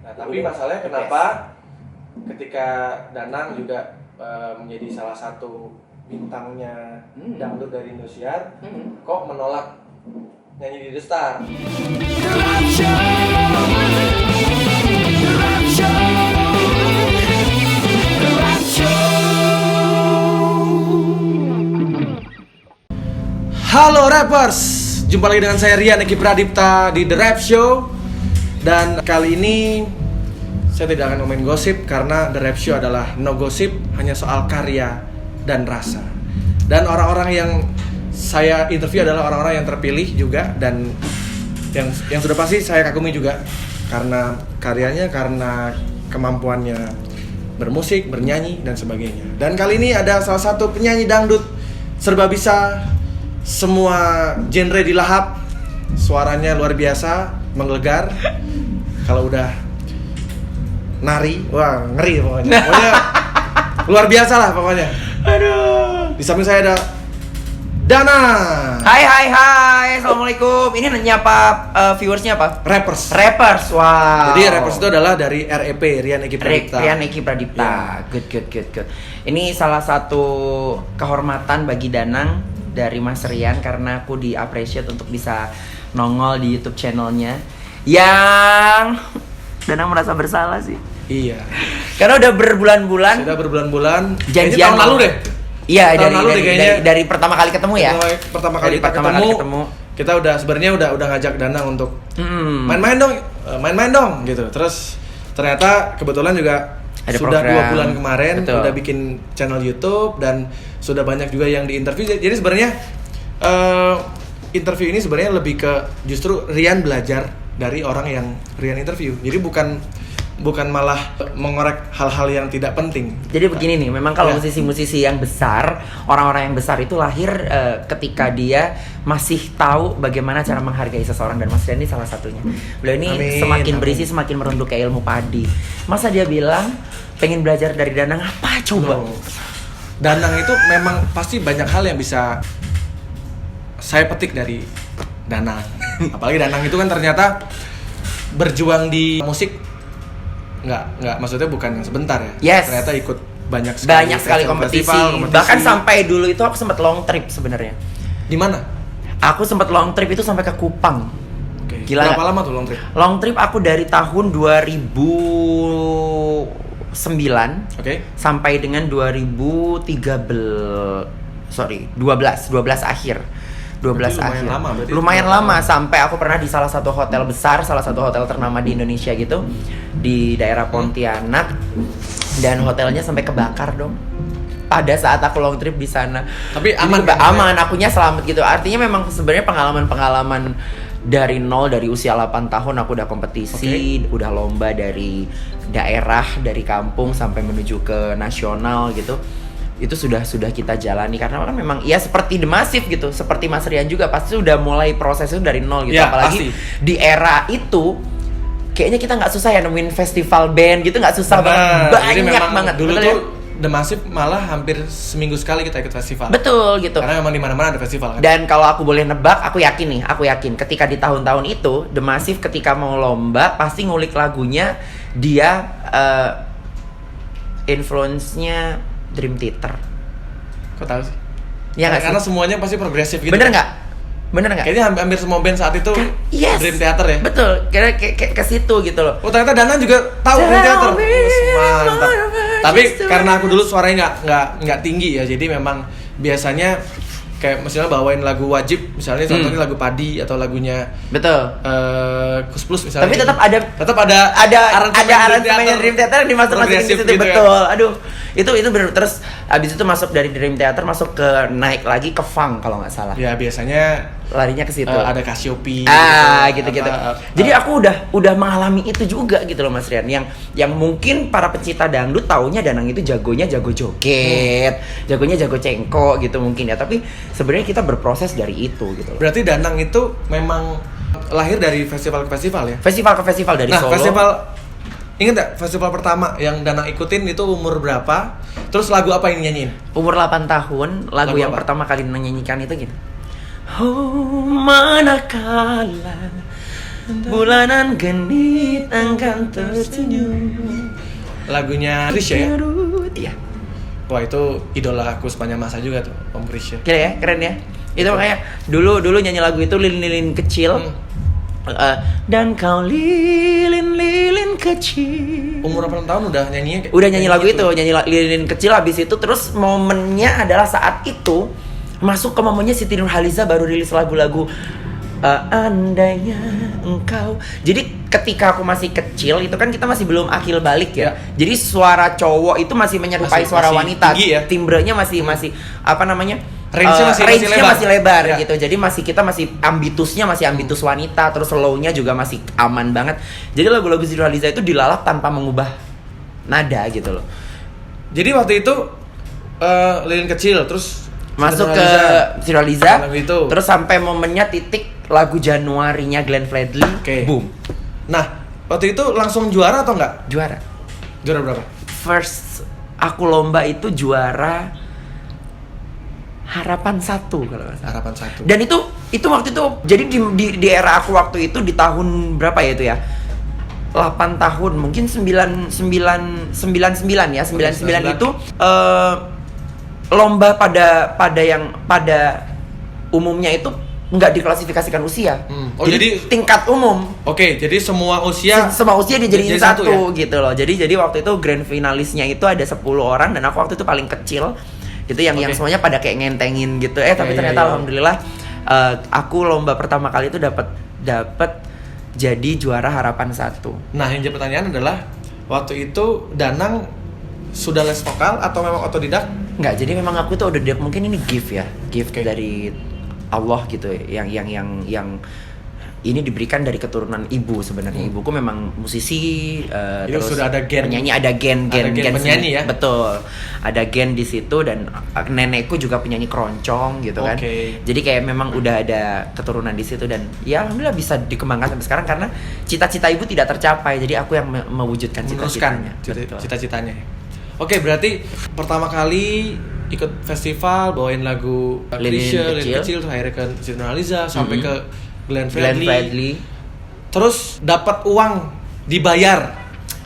Nah, tapi masalahnya kenapa ketika Danang juga menjadi salah satu bintangnya dangdut dari Indosiar, kok menolak nyanyi di The Star? Halo Rappers, jumpa lagi dengan saya Rian Eki Pradipta di The Rap Show. Dan kali ini saya tidak akan ngomongin gosip karena The Rap Show adalah no gosip, hanya soal karya dan rasa. Dan orang-orang yang saya interview adalah orang-orang yang terpilih juga dan yang sudah pasti saya kagumi juga karena karyanya, karena kemampuannya bermusik, bernyanyi dan sebagainya. Dan kali ini ada salah satu penyanyi dangdut serba bisa, semua genre dilahap, suaranya luar biasa, menggelegar. Kalau udah nari, wah ngeri pokoknya. Pokoknya luar biasa lah pokoknya. Aduh. Di samping saya ada Dana. Hai, assalamualaikum. Ini nyapa viewersnya apa? Rappers. Wow. Jadi Rappers itu adalah dari REP, Rian Eki Pradipta. Rian Eki Pradipta. Yeah. Good. Ini salah satu kehormatan bagi Danang dari Mas Rian karena aku di-appreciate untuk bisa nongol di YouTube channelnya yang Danang merasa bersalah sih. Iya. Karena udah berbulan-bulan. Janjian tahun lalu deh. Iya, dari pertama kali ketemu ya. Pertama kali ketemu. Kita sebenarnya udah ngajak Danang untuk main-main dong gitu. Terus ternyata kebetulan juga ada sudah program. 2 bulan kemarin. Betul. Udah bikin channel YouTube dan sudah banyak juga yang diinterview. Jadi sebenarnya interview ini sebenarnya lebih ke justru Rian belajar dari orang yang Rian interview. Jadi bukan malah mengorek hal-hal yang tidak penting. Jadi begini nih, memang kalau musisi-musisi yang besar, orang-orang yang besar itu lahir ketika dia masih tahu bagaimana cara menghargai seseorang, dan Mas Rian ini salah satunya. Beliau ini semakin berisi, semakin merunduk kayak ilmu padi. Masa dia bilang pengen belajar dari Danang, apa coba? Danang itu memang pasti banyak hal yang bisa saya petik dari Danang. Apalagi Danang itu kan ternyata berjuang di musik nggak maksudnya bukan yang sebentar ya. Yes. Ternyata ikut banyak sekali kompetisi. Bahkan sampai dulu itu aku sempat long trip sebenarnya. Di mana? Aku sempat long trip itu sampai ke Kupang. Okay. Gila. Berapa lama tuh long trip? Long trip aku dari tahun 2009 sampai dengan 12 akhir. Lumayan lama sampai aku pernah di salah satu hotel besar, salah satu hotel ternama di Indonesia gitu, di daerah Pontianak, dan hotelnya sampai kebakar dong pada saat aku long trip di sana. Tapi aman, akunya selamat gitu. Artinya memang sebenarnya pengalaman dari nol, dari usia 8 tahun aku udah kompetisi, udah lomba dari daerah, dari kampung sampai menuju ke nasional gitu. Itu sudah kita jalani karena kan memang ya seperti The Massive gitu, seperti Mas Rian juga pasti sudah mulai prosesnya dari nol gitu, ya, apalagi pasti. Di era itu kayaknya kita nggak susah ya nemuin festival band gitu, nggak susah banget banget dulu betul tuh ya? The Massive malah hampir seminggu sekali kita ikut festival. Betul gitu. Karena memang di mana-mana ada festival kan. Dan kalau aku boleh nebak, aku yakin ketika di tahun-tahun itu The Massive ketika mau lomba pasti ngulik lagunya dia influence-nya Dream Theater. Kok tahu sih? Ya karena semuanya pasti progresif gitu. Bener nggak? Kayaknya hampir semua band saat itu yes. Dream Theater ya. Betul. Kayak ke situ gitu loh. Oh ternyata Dana juga tahu Dream Theater. Mantap. Tapi karena aku dulu suaranya nggak tinggi ya, jadi memang biasanya kayak misalnya bawain lagu wajib, misalnya contohnya lagu Padi atau lagunya Kus Plus misalnya. Tapi tetap ada aransemen Dream Theater yang dimasukkan di situ gitu, betul. Kan? Aduh, itu benar. Terus abis itu masuk dari Dream Theater masuk ke naik lagi ke funk kalau nggak salah. Ya biasanya larinya ke situ. Ada Cassiope. Gitu. Jadi aku udah mengalami itu juga gitu loh Mas Rian. Yang mungkin para pecinta dangdut taunya Danang itu jagonya jago joget, jagonya jago cengko gitu mungkin ya. Tapi sebenarnya kita berproses dari itu gitu loh. Berarti Danang itu memang lahir dari festival ke festival ya? Festival ke festival dari Solo. Festival, ingat gak festival pertama yang Danang ikutin itu umur berapa? Terus lagu apa yang nyanyiin? Umur 8 tahun, lagu yang apa? pertama kali nyanyikan itu gitu. Oh manakala bulanan genit akan tersenyum. Lagunya Chrisye ya? Iya. Wah itu idola aku sepanjang masa juga tuh, Om Chrisye. Kira ya, keren ya. Itu makanya dulu nyanyi lagu itu lilin-lilin kecil. Dan kau lilin-lilin kecil. Umur 8 tahun udah nyanyinya? Udah nyanyi lagu itu, nyanyi lilin kecil. Habis itu terus momennya adalah saat itu masuk ke momennya Siti Nurhaliza baru rilis lagu-lagu andainya engkau. Jadi ketika aku masih kecil itu kan kita masih belum akil balik ya. Jadi suara cowok itu masih menyerupai suara masih wanita. ya? Timbrenya masih apa namanya? Range-nya masih lebar ya. gitu. Jadi kita masih ambitusnya masih ambitus wanita, terus slow-nya juga masih aman banget. Jadi lagu-lagu Siti Nurhaliza itu dilalap tanpa mengubah nada gitu loh. Jadi waktu itu lilin kecil terus masuk ke Siti Nurhaliza, terus sampai momennya titik lagu Januarinya Glenn Fredly, boom. Nah, waktu itu langsung juara atau enggak? Juara. Juara berapa? First aku lomba itu juara Harapan 1 kalau nggak salah. Harapan 1. Dan itu waktu itu jadi di era aku waktu itu di tahun berapa ya itu ya? 8 tahun, mungkin 99 ya. 99 itu lomba pada umumnya itu nggak diklasifikasikan usia. Jadi tingkat umum. Oke, jadi semua usia dijadiin satu ya? gitu loh. Jadi waktu itu grand finalisnya itu ada 10 orang dan aku waktu itu paling kecil. Itu yang semuanya pada kayak ngentengin gitu. Tapi ternyata alhamdulillah aku lomba pertama kali itu dapat jadi juara Harapan 1. Nah, yang jadi pertanyaan adalah waktu itu Danang sudah les vokal atau memang otodidak? Enggak, jadi memang aku tuh udah mungkin ini gift dari Allah gitu yang ini diberikan dari keturunan ibu sebenarnya. Ibuku memang musisi, terus sudah ada gen penyanyi, ada gen penyanyi ya. Betul. Ada gen di situ dan nenekku juga penyanyi keroncong gitu kan. Jadi kayak memang udah ada keturunan di situ dan ya alhamdulillah bisa dikembangkan sampai sekarang karena cita-cita ibu tidak tercapai. Jadi aku yang mewujudkan cita-citanya. Oke, berarti pertama kali ikut festival bawain lagu Lilin kecil terus akhirnya ke Siti Nurhaliza sampai ke Glenn Fredly. Terus dapat uang dibayar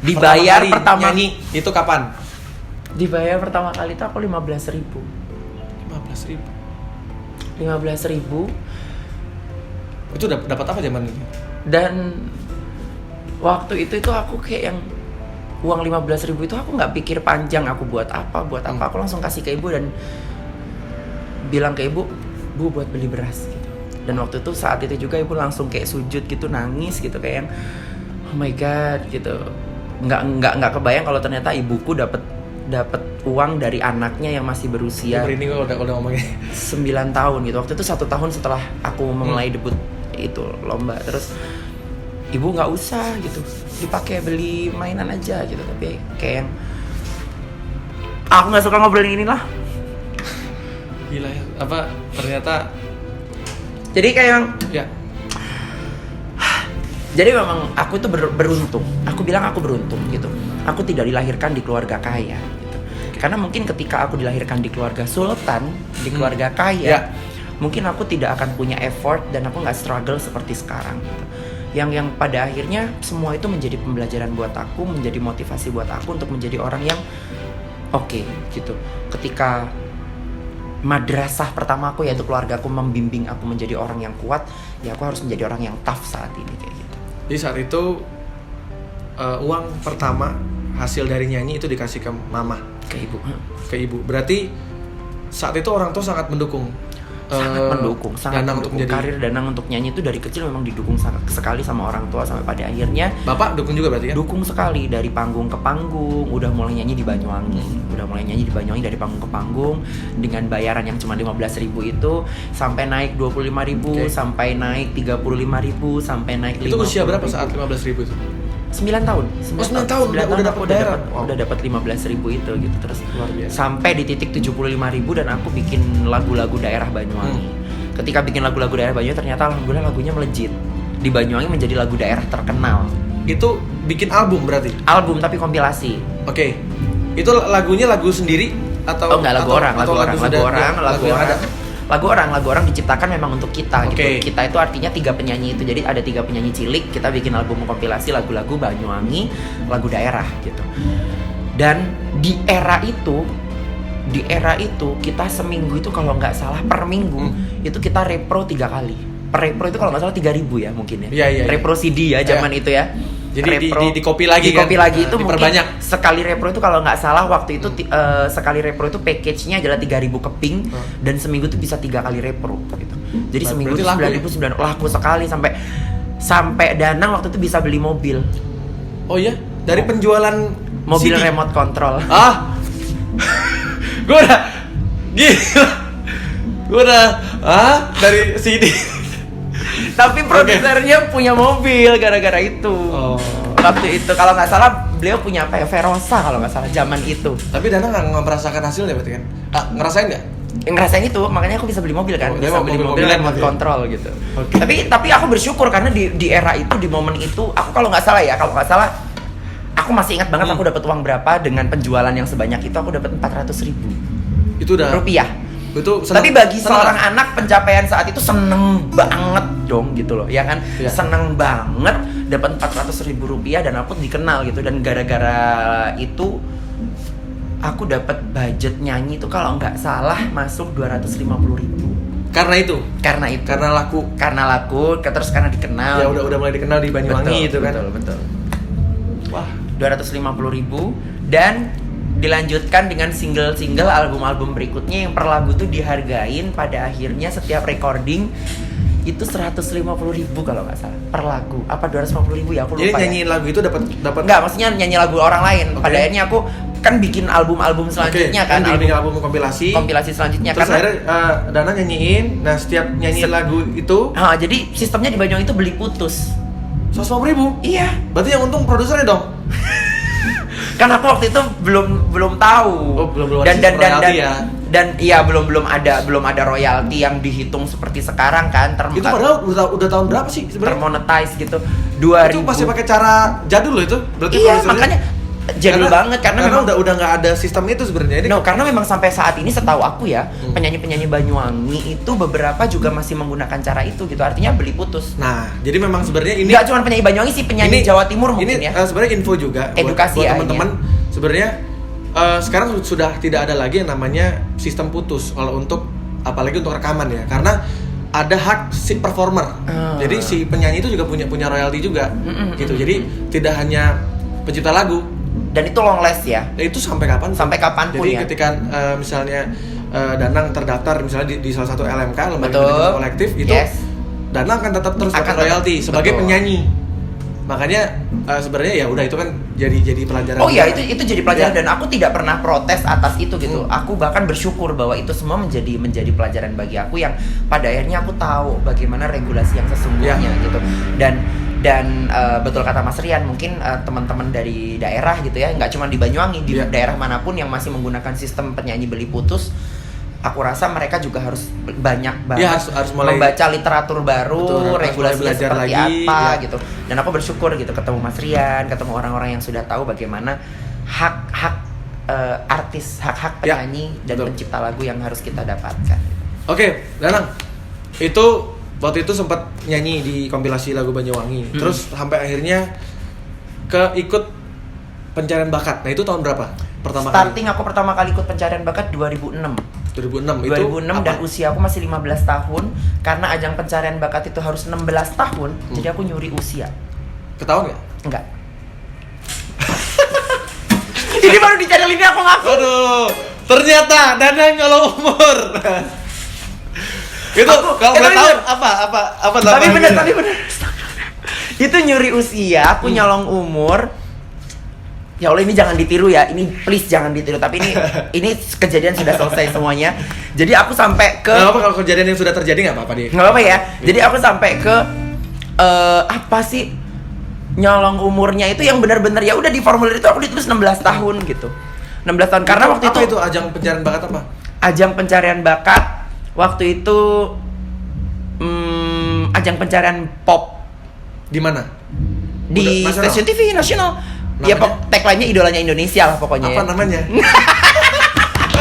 pertama nyanyi itu kapan? Dibayar pertama kali itu aku 15.000. 15.000 Itu dapat apa zaman itu? Dan waktu itu aku kayak yang uang 15.000 itu aku nggak pikir panjang aku buat apa aku langsung kasih ke ibu dan bilang ke ibu, Bu buat beli beras gitu. Dan waktu itu saat itu juga ibu langsung kayak sujud gitu, nangis gitu kayak yang oh my god gitu. Nggak kebayang kalau ternyata ibuku dapat uang dari anaknya yang masih berusia ini udah ngomongin 9 tahun gitu. Waktu itu 1 tahun setelah aku mulai debut itu lomba. Terus ibu nggak usah gitu, dipakai beli mainan aja gitu. Tapi kayak yang aku nggak suka ngobrolin ini lah. Gila ya, apa ternyata jadi kayak yang ya. Jadi memang aku itu beruntung. Aku bilang aku beruntung gitu. Aku tidak dilahirkan di keluarga kaya gitu. Karena mungkin ketika aku dilahirkan di keluarga sultan, di keluarga kaya, mungkin aku tidak akan punya effort dan aku nggak struggle seperti sekarang gitu. Yang pada akhirnya semua itu menjadi pembelajaran buat aku, menjadi motivasi buat aku untuk menjadi orang yang oke gitu. Ketika madrasah pertama aku yaitu keluarga aku membimbing aku menjadi orang yang kuat, ya aku harus menjadi orang yang tough saat ini kayak gitu. Jadi saat itu uang pertama hasil dari nyanyi itu dikasih ke mama, ke ibu. Berarti saat itu orang tua sangat mendukung. Sangat mendukung karir Danang untuk nyanyi itu dari kecil memang didukung sangat sekali sama orang tua sampai pada akhirnya Bapak dukung juga berarti ya? Dukung sekali dari panggung ke panggung, udah mulai nyanyi di Banyuwangi, dari panggung ke panggung dengan bayaran yang cuma 15.000 itu sampai naik 25.000, sampai naik 35.000, sampai naik 50.000. Itu usia berapa saat 15.000 itu? 9 tahun. 9 tahun udah dapat 15.000 itu gitu terus sampai di titik 75.000 dan aku bikin lagu-lagu daerah Banyuwangi. Ketika bikin lagu-lagu daerah Banyuwangi ternyata alhamdulillah lagunya melejit. Di Banyuwangi menjadi lagu daerah terkenal. Itu bikin album berarti? Album tapi kompilasi. Oke. Itu lagunya lagu sendiri atau enggak, lagu orang. lagu orang diciptakan memang untuk kita Oke. gitu. Kita itu artinya 3 penyanyi itu. Jadi ada 3 penyanyi cilik, kita bikin album kompilasi lagu-lagu Banyuwangi, lagu daerah gitu. Dan di era itu kita seminggu itu kalau nggak salah per minggu itu kita repro 3 kali. Per repro itu kalau nggak salah 3.000 ya mungkin ya. Iya. Repro CD ya zaman itu ya. Jadi Repro, di copy lagi kan? Di copy lagi itu diperbanyak. mungkin sekali repro itu kalau nggak salah waktu itu sekali repro itu package-nya adalah 3.000 keping dan seminggu itu bisa 3 kali repro gitu. Jadi seminggu itu Berarti 9.900 laku sekali sampai Danang waktu itu bisa beli mobil. Oh iya, dari penjualan Mobil CD? remote control. Gue udah gila. Gue udah dari CD. Tapi produsernya punya mobil gara-gara itu. Oh. Waktu itu kalau nggak salah beliau punya apa ya, Verosa kalau nggak salah zaman itu. Tapi Dana nggak merasakan hasilnya berarti kan? Ngerasain nggak? Ngerasain itu, makanya aku bisa beli mobil kan, Oh, bisa beli mobil remote ya? control gitu. Oke. Tapi aku bersyukur karena di era itu, di momen itu, aku kalau nggak salah aku masih ingat banget aku dapat uang berapa dengan penjualan yang sebanyak itu. Aku dapat 400.000 Itu udah rupiah. Itu seneng, Tapi bagi seneng seorang nggak? anak pencapaian saat itu seneng banget dong gitu loh, ya kan? Iya. Seneng banget dapat 400.000 rupiah dan aku dikenal gitu. Dan gara-gara itu aku dapat budget nyanyi itu kalau nggak salah masuk 250.000. Karena itu. Karena laku. Terus karena dikenal. Ya udah mulai dikenal di Banyuwangi itu kan. Betul. Wah, 250.000 dan dilanjutkan dengan single-single album-album berikutnya yang per lagu tuh dihargain pada akhirnya setiap recording itu 150.000 kalau nggak salah per lagu. Apa 250.000 ya, aku lupa. jadi nyanyiin lagu itu dapat Enggak, maksudnya nyanyi lagu orang lain. Oke. Pada akhirnya aku kan bikin album-album selanjutnya kan, bikin album kompilasi. kompilasi selanjutnya. Terus Karena akhirnya Dana nyanyiin. Nah, setiap nyanyiin lagu itu jadi sistemnya di Banyuwangi itu beli putus. 150.000. Iya. Berarti yang untung produsernya dong. Kan aku waktu itu belum tahu. Oh, belum ada sistem royalti ya. Dan iya belum ada royalti yang dihitung seperti sekarang kan. Itu padahal udah tahun berapa sih sebenarnya? termonetize gitu. Itu masih pakai cara jadul loh itu. Berarti Iya, produsernya- makanya jadul banget karena memang udah nggak ada sistem itu sebenarnya. Ini karena memang sampai saat ini setahu aku ya, penyanyi-penyanyi Banyuwangi itu beberapa juga masih menggunakan cara itu gitu. Artinya beli putus. Nah, jadi memang sebenarnya ini Nggak cuma penyanyi Banyuwangi sih, penyanyi Jawa Timur mungkin ini ya. sebenarnya info juga Edukasi buat ya, teman-teman. Sebenarnya sekarang sudah tidak ada lagi yang namanya sistem putus kalau untuk apalagi untuk rekaman ya, karena ada hak si performer. Jadi si penyanyi itu juga punya royalti juga gitu. Jadi tidak hanya pencipta lagu. Dan itu long last ya. Itu sampai kapan? Sampai kapanpun Jadi ya. ketika misalnya Danang terdaftar misalnya di salah satu LMK, lembaga Betul. manajemen kolektif itu, Yes. Danang akan tetap terus Akan dapat tetap. royalti sebagai Betul. penyanyi. Makanya sebenarnya ya udah itu kan jadi pelajaran. Oh iya, juga. itu jadi pelajaran Ya. dan aku tidak pernah protes atas itu gitu. Aku bahkan bersyukur bahwa itu semua menjadi pelajaran bagi aku yang pada akhirnya aku tahu bagaimana regulasi yang sesungguhnya gitu. Dan betul kata Mas Rian, mungkin teman-teman dari daerah gitu ya, nggak cuma di Banyuwangi, di daerah manapun yang masih menggunakan sistem penyanyi beli putus, aku rasa mereka juga harus banyak banget harus mulai membaca literatur baru, betul, harus mulai regulasinya belajar seperti lagi, apa ya. gitu. Dan aku bersyukur gitu ketemu Mas Rian, ketemu orang-orang yang sudah tahu bagaimana hak-hak artis, hak-hak Ya, penyanyi dan betul. pencipta lagu yang harus kita dapatkan. Oke, Danang. Itu waktu itu sempat nyanyi di kompilasi lagu Banyuwangi. Terus sampai akhirnya ikut pencarian bakat. Nah, itu tahun berapa? Pertama Starting aku pertama kali ikut pencarian bakat 2006. 2006 itu 2006 dan apa? usia aku masih 15 tahun. Karena ajang pencarian bakat itu harus 16 tahun, jadi aku nyuri usia. Ketahuan nggak? Enggak. Ini baru di channel ini aku ngaku. Aduh, ternyata Danang kalau umur. Itu kalau boleh tahu apa Tapi bener. namanya? Itu nyuri usia, aku nyolong umur. Ya Allah, ini jangan ditiru ya. Ini please jangan ditiru. Tapi ini kejadian sudah selesai semuanya. Jadi aku sampai ke Nggak apa kalau kejadian yang sudah terjadi nggak apa-apa dia. nggak apa ya. Jadi aku sampai ke apa sih, nyolong umurnya itu yang benar-benar ya udah di formulir itu aku ditulis 16 tahun gitu. 16 tahun karena waktu apa itu ajang pencarian bakat apa? ajang pencarian bakat waktu itu ajang pencarian pop Di mana? di Udah, nasional? stasiun TV nasional. Ya Namanya? tagline-nya idolanya Indonesia lah pokoknya. Apa ya. namanya?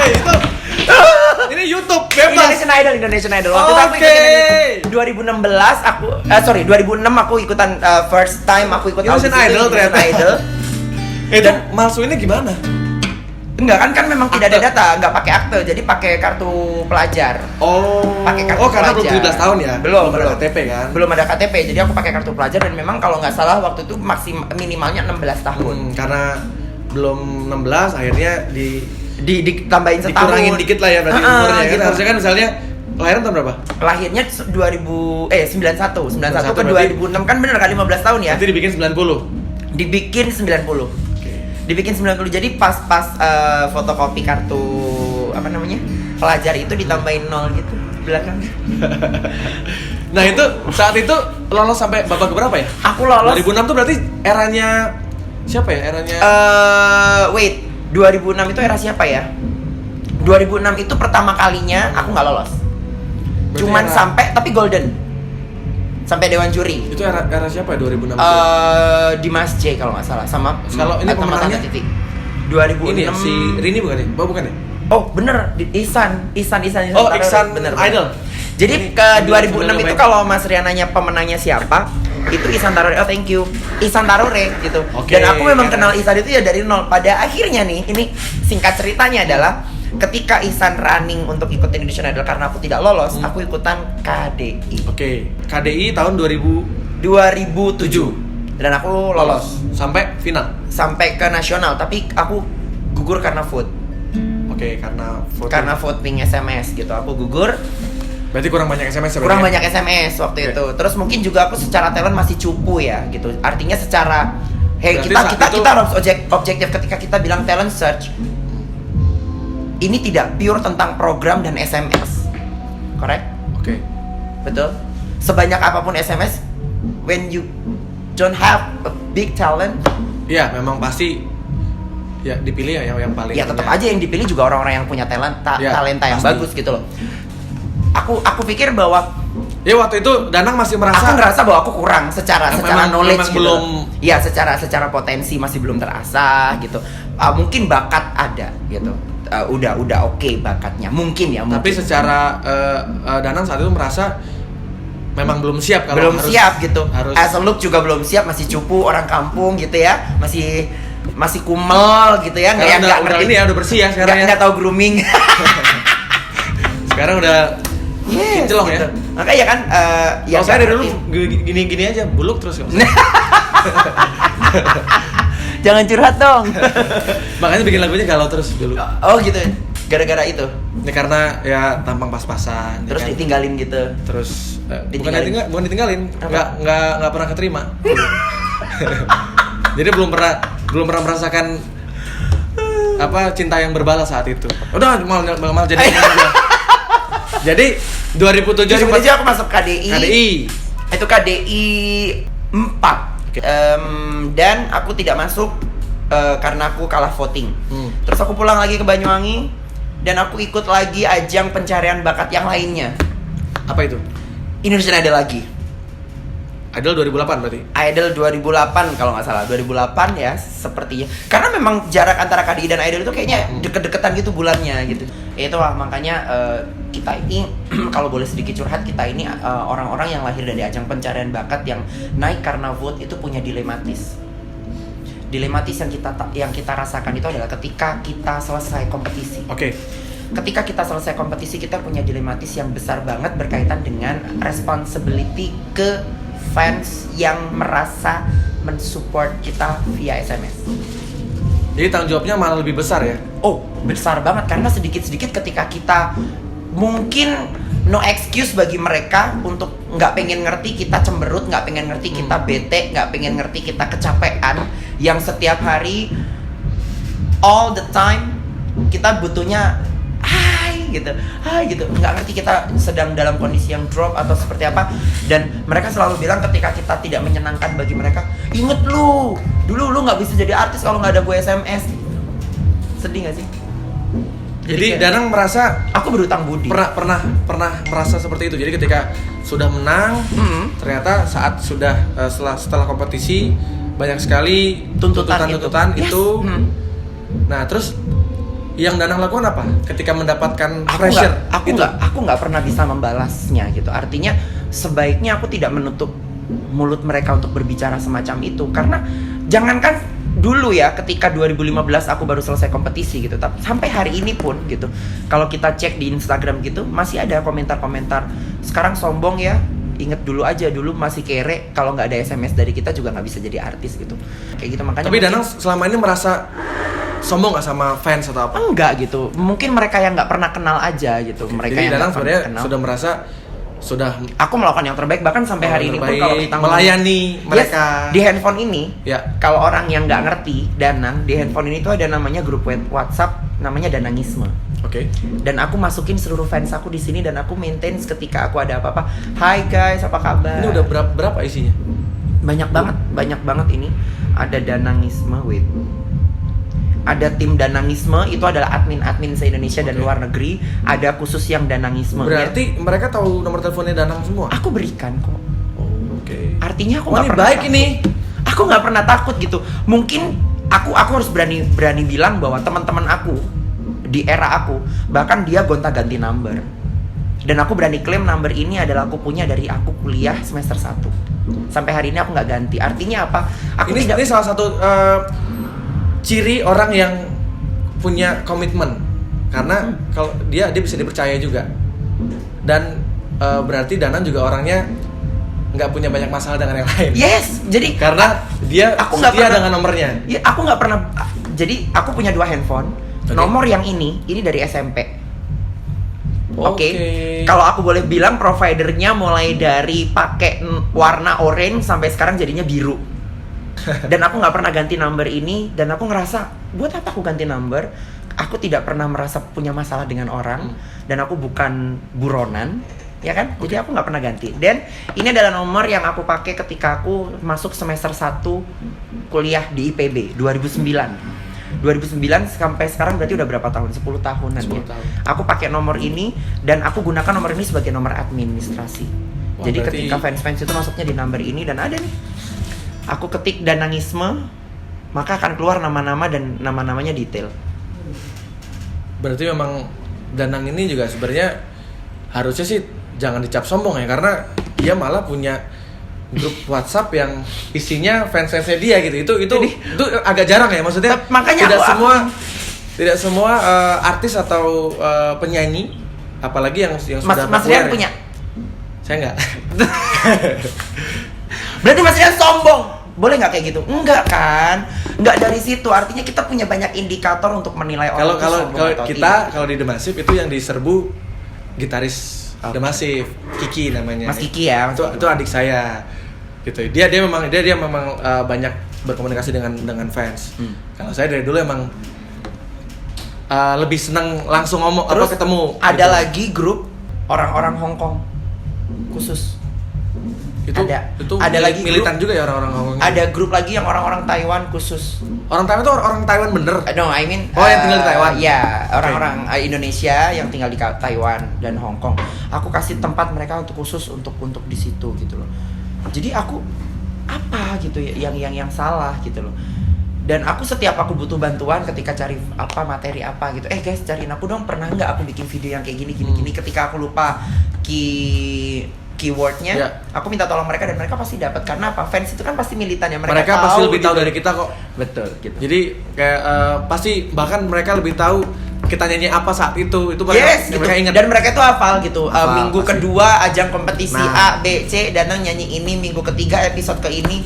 Itu ini YouTube bebas. Indonesian Idol. Waktu itu aku ikutin 2016 2006 aku ikutan first time aku ikut Indonesian audisi Idol Indonesian ternyata. Idol. Itu malsuinnya gimana? Enggak kan memang tidak ada Akte. data, enggak pakai akte, jadi pakai kartu pelajar. Pakai kartu karena belum pelajar. 17 tahun ya? Belum ada KTP kan? Belum ada KTP, jadi aku pakai kartu pelajar dan memang kalau nggak salah waktu itu minimalnya 16 tahun. Karena belum 16 akhirnya Ditambahin setahun. dikurangin dikit lah ya berarti umurnya kan. Gitu. Harusnya kan misalnya kelahiran tahun berapa? Lahirnya 91 ke berarti- 2006 kan bener kan 15 tahun ya? Nanti dibikin 90. Dibikin 90. Dibikin 90. Jadi pas fotokopi kartu apa namanya? Pelajar itu ditambahin 0 gitu belakang. Nah itu saat itu lolos sampai babak berapa ya? Aku lolos 2006 tuh berarti eranya siapa ya? Eranya 2006 itu era siapa ya? 2006 itu pertama kalinya aku nggak lolos. Berarti Cuman era- sampai tapi golden. Sampai dewan juri. itu era siapa ya 2006 itu? Dimas J kalau nggak salah sama Kalau ini sama pemenangnya? Tante Titi. 2006 Ini ya, si Rini bukan ya? Bukan ya? Oh bener, Ihsan Oh, Tarore. Ihsan bener. Idol. Jadi Ini ke bener, 2006 bener itu baik. kalau Mas Rian nanya pemenangnya siapa, itu Ihsan Tarore. Oh thank you, Ihsan Tarore gitu. Oke, Dan aku memang karena- kenal Ihsan itu ya dari nol. Pada akhirnya nih, ini singkat ceritanya adalah ketika Ihsan running untuk ikut Indonesian Idol karena aku tidak lolos, aku ikutan KDI Oke, KDI tahun 2007 dan aku lolos sampai final. sampai ke nasional, tapi aku gugur karena vote. Oke, karena voting. Karena voting SMS gitu, aku gugur. Berarti kurang banyak SMS ya? Kurang berarti ya? banyak SMS waktu Oke. itu. Terus mungkin juga aku secara talent masih cupu ya gitu. Artinya secara Berarti kita saat kita itu- kita harus objektif ketika kita bilang talent search. Ini tidak pure tentang program dan SMS. Correct? Oke. Betul? Sebanyak apapun SMS, when you don't have a big talent, Iya, memang pasti ya dipilih ya yang paling. ya tetap punya. aja yang dipilih juga orang-orang yang punya talent, Ya, talenta yang pasti. bagus gitu loh. Aku pikir bahwa Ya waktu itu Danang masih merasa aku ngerasa bahwa aku kurang secara Memang- knowledge memang gitu. belum. Ya secara potensi masih belum terasah gitu. Mungkin bakat ada gitu. Udah oke bakatnya. Mungkin ya. tapi Mungkin. secara Danang saat itu merasa memang belum siap kalau Belum harus- siap gitu. Harus As a look juga belum siap. Masih cupu orang kampung gitu ya. Masih kumel gitu ya. sekarang Yang udah, nggak udah ngerti. ini ya udah bersih ya sekarang ya. Nggak tahu grooming. Sekarang udah kinclong ya. gitu. Makanya kan. Kalau saya dari dulu ngerti. gini aja buluk terus ya. Jangan curhat dong. Makanya bikin lagunya galau terus dulu. Oh gitu. Gara-gara itu. Ini karena ya tampang pas-pasan. ya Terus kan? ditinggalin gitu. Terus Ditinggalin. bukan ditinggalin, Apa? nggak pernah keterima. Jadi belum pernah merasakan apa cinta yang berbalas saat itu. Udah malah jadi. Jadi 2007 sempat 2007 aku masuk KDI. KDI. Itu KDI 4. Oke. Dan aku tidak masuk karena aku kalah voting. Terus aku pulang lagi ke Banyuwangi dan aku ikut lagi ajang pencarian bakat yang lainnya. Apa itu? Indonesian Idol lagi. Idol 2008 berarti. Idol 2008 kalau nggak salah. 2008 ya sepertinya. Karena memang jarak antara KDI dan Idol itu kayaknya deket-deketan gitu bulannya gitu. Ya itu lah makanya kita ini kalau boleh sedikit curhat, kita ini orang-orang yang lahir dari ajang pencarian bakat yang naik karena vote itu punya dilematis. Dilematis yang kita rasakan itu adalah ketika kita selesai kompetisi. Oke. Ketika kita selesai kompetisi, kita punya dilematis yang besar banget berkaitan dengan responsibility ke fans yang merasa mensupport kita via SMS. Jadi tanggung jawabnya malah lebih besar ya. Oh, besar banget karena sedikit-sedikit ketika kita mungkin no excuse bagi mereka untuk nggak pengen ngerti kita cemberut, nggak pengen ngerti kita bete, nggak pengen ngerti kita kecapean, yang setiap hari all the time kita butuhnya hai gitu, nggak ngerti kita sedang dalam kondisi yang drop atau seperti apa. Dan mereka selalu bilang ketika kita tidak menyenangkan bagi mereka, inget lu dulu lu nggak bisa jadi artis kalau nggak ada gue SMS. Sedih nggak sih? Jadi kayak- Danang merasa Aku berutang budi. pernah merasa seperti itu. Jadi ketika sudah menang, ternyata saat sudah setelah kompetisi banyak sekali tuntutan Yes. itu. Nah, terus Yang Danang lakukan apa ketika mendapatkan pressure? Aku nggak pernah bisa membalasnya gitu. Artinya sebaiknya aku tidak menutup mulut mereka untuk berbicara semacam itu, karena jangankan dulu ya ketika 2015 aku baru selesai kompetisi gitu, tapi sampai hari ini pun gitu, kalau kita cek di Instagram gitu masih ada komentar-komentar, sekarang sombong ya, inget dulu aja, dulu masih kere, kalau nggak ada SMS dari kita juga nggak bisa jadi artis gitu, kayak gitu. Makanya tapi Danang selama ini merasa sombong nggak sama fans atau apa? enggak gitu, mungkin mereka yang nggak pernah kenal aja gitu. Mereka jadi yang Danang nggak pernah sebenarnya sudah merasa sudah aku melakukan yang terbaik, bahkan sampai hari ini pun kalau kita melayani mereka. Yes, di handphone ini ya, kalau orang yang nggak ngerti Danang, di handphone ini tuh ada namanya grup WhatsApp namanya Danangisme. Oke. Dan aku masukin seluruh fans aku di sini dan aku maintain ketika aku ada apa-apa. Hai guys, apa kabar? Ini udah berapa isinya? Banyak banget ini. Ada Danangisme, wait. Ada tim Danangisme, itu adalah admin-admin se-Indonesia dan luar negeri. Ada khusus yang Danangisme. Berarti mereka tahu nomor teleponnya Danang semua? Aku berikan kok. Oh, oke. Artinya aku ini nggak pernah baik takut. ini. Aku nggak pernah takut gitu. Mungkin aku harus berani bilang bahwa teman-teman aku di era aku, bahkan dia gonta-ganti number. Dan aku berani klaim number ini adalah aku punya dari aku kuliah semester 1. Sampai hari ini aku nggak ganti. Artinya apa? Ini salah satu ciri orang yang punya komitmen, karena kalau dia bisa dipercaya juga, dan berarti Danang juga orangnya nggak punya banyak masalah dengan yang lain. Yes, jadi karena dia setia dengan nomornya. Ya, aku nggak pernah. Jadi aku punya 2 handphone. Okay. Nomor yang ini dari SMP. Oke. Kalau aku boleh bilang providernya mulai dari pakai warna orange sampai sekarang jadinya biru. Dan aku nggak pernah ganti number ini, dan aku ngerasa buat apa aku ganti number? Aku tidak pernah merasa punya masalah dengan orang, dan aku bukan buronan, ya kan? Jadi aku nggak pernah ganti. Dan ini adalah nomor yang aku pakai ketika aku masuk semester 1 kuliah di IPB 2009 sampai sekarang berarti udah berapa tahun? 10 tahunan 10 ya. tahun. Aku pakai nomor ini dan aku gunakan nomor ini sebagai nomor administrasi. Wah, jadi berarti ketika fans-fans itu masuknya di number ini, dan ada nih. Aku ketik Danangisme, maka akan keluar nama-nama dan nama-namanya detail. Berarti memang Danang ini juga sebenarnya harusnya sih jangan dicap sombong ya, karena dia malah punya grup WhatsApp yang isinya fans-fansnya dia gitu. Itu agak jarang ya, maksudnya. Makanya tidak semua artis atau penyanyi, apalagi yang sudah Mas Rian punya. Saya enggak. Berarti Mas Rian sombong. Boleh nggak kayak gitu? Enggak kan? Enggak dari situ. Artinya kita punya banyak indikator untuk menilai orang itu sombong atau tidak. Kalau di The Massive itu yang diserbu gitaris The Massive, Kiki namanya. Mas Kiki ya. Itu adik saya. Gitu. Dia memang banyak berkomunikasi dengan fans. Kalau saya dari dulu emang lebih senang langsung ngomong atau ketemu. Ada gitu. lagi grup orang-orang Hong Kong khusus. Itu ada lagi militan juga ya orang-orang Hong Kong. Ada grup lagi yang orang-orang Taiwan khusus. Orang Taiwan itu orang Taiwan bener? No, I mean yang tinggal di Taiwan? Ya, orang-orang Indonesia yang tinggal di Taiwan dan Hong Kong. Aku kasih tempat mereka untuk khusus untuk di situ gitu loh. Jadi aku apa gitu ya yang salah gitu loh. Dan aku setiap aku butuh bantuan ketika cari materi apa gitu. Guys, cariin aku dong, pernah nggak aku bikin video yang kayak gini. Ketika aku lupa keywordnya, aku minta tolong mereka dan mereka pasti dapat. Karena apa? Fans itu kan pasti militan ya, mereka tahu, pasti lebih gitu. tahu dari kita kok. Betul gitu. Jadi kayak pasti bahkan mereka lebih tahu kita nyanyi apa saat itu yes, gitu. Mereka ingat. Dan mereka itu hafal gitu. Minggu pasti. kedua ajang kompetisi A, B, C, Danang nyanyi ini. Minggu ketiga episode ke ini.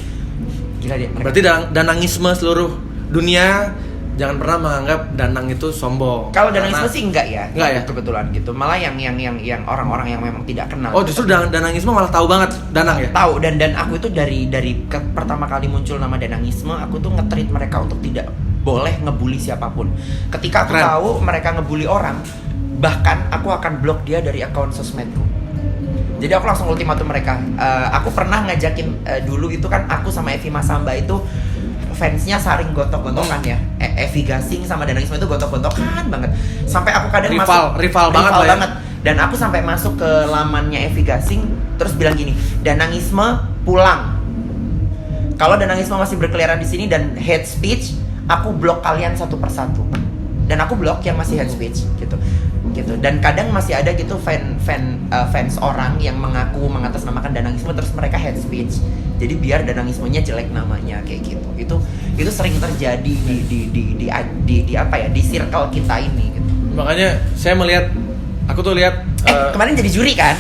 Gila dia. Berarti Danangisme seluruh dunia jangan pernah menganggap Danang itu sombong. Kalau Danangisme sih enggak ya kebetulan gitu. Malah yang orang-orang yang memang tidak kenal. Oh, justru Danangisme malah tahu banget Danang ya? Tahu, dan aku itu dari pertama kali muncul nama Danangisme, aku tuh nge-treat mereka untuk tidak boleh ngebully siapapun. Ketika aku tahu mereka ngebully orang, bahkan aku akan blok dia dari akun sosmedku. Jadi aku langsung ultimatum mereka. Aku pernah ngajakin dulu itu kan aku sama Evi Masamba itu fansnya saring gontok-gontokan ya. Evi Gasing sama Danangisme itu gontok-gontokan banget. Sampai aku kadang rival banget. Dan aku sampai masuk ke lamannya Evi Gasing terus bilang gini, Danangisme pulang. Kalau Danangisme masih berkeliaran di sini dan hate speech, aku blok kalian satu persatu. dan aku blok yang masih hate speech gitu. Dan kadang masih ada gitu fans orang yang mengaku mengatasnamakan danangisme terus mereka hate speech. Jadi biar danangismenya jelek namanya kayak gitu. Itu sering terjadi di apa ya, di circle kita ini gitu. Makanya saya melihat, aku tuh lihat kemarin jadi juri kan?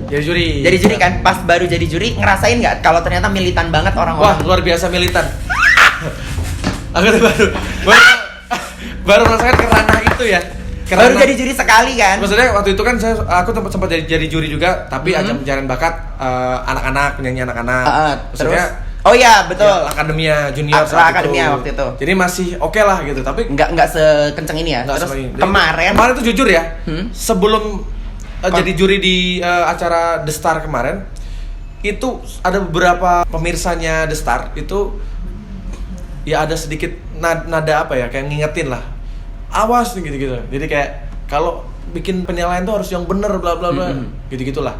Jadi juri kan? Pas baru jadi juri ngerasain nggak kalau ternyata militan banget orang-orang? Wah, luar biasa militan. Aku tuh baru merasakan kerana itu ya. Baru jadi juri sekali kan? Maksudnya waktu itu kan aku sempat jadi juri juga, tapi ajang pencarian bakat anak-anak, penyanyi anak-anak. Maksudnya terus? Oh iya, betul. Ya, akademia junior akademia waktu itu. Jadi masih oke lah gitu, tapi nggak sekenceng ini ya. Terus kemarin tuh jujur ya, sebelum jadi juri di acara The Star kemarin, itu ada beberapa pemirsanya The Star itu ya ada sedikit nada apa ya, kayak ngingetin lah, awas nih gitu-gitu. Jadi kayak kalau bikin penilaian tuh harus yang bener bla bla bla, gitu-gitulah.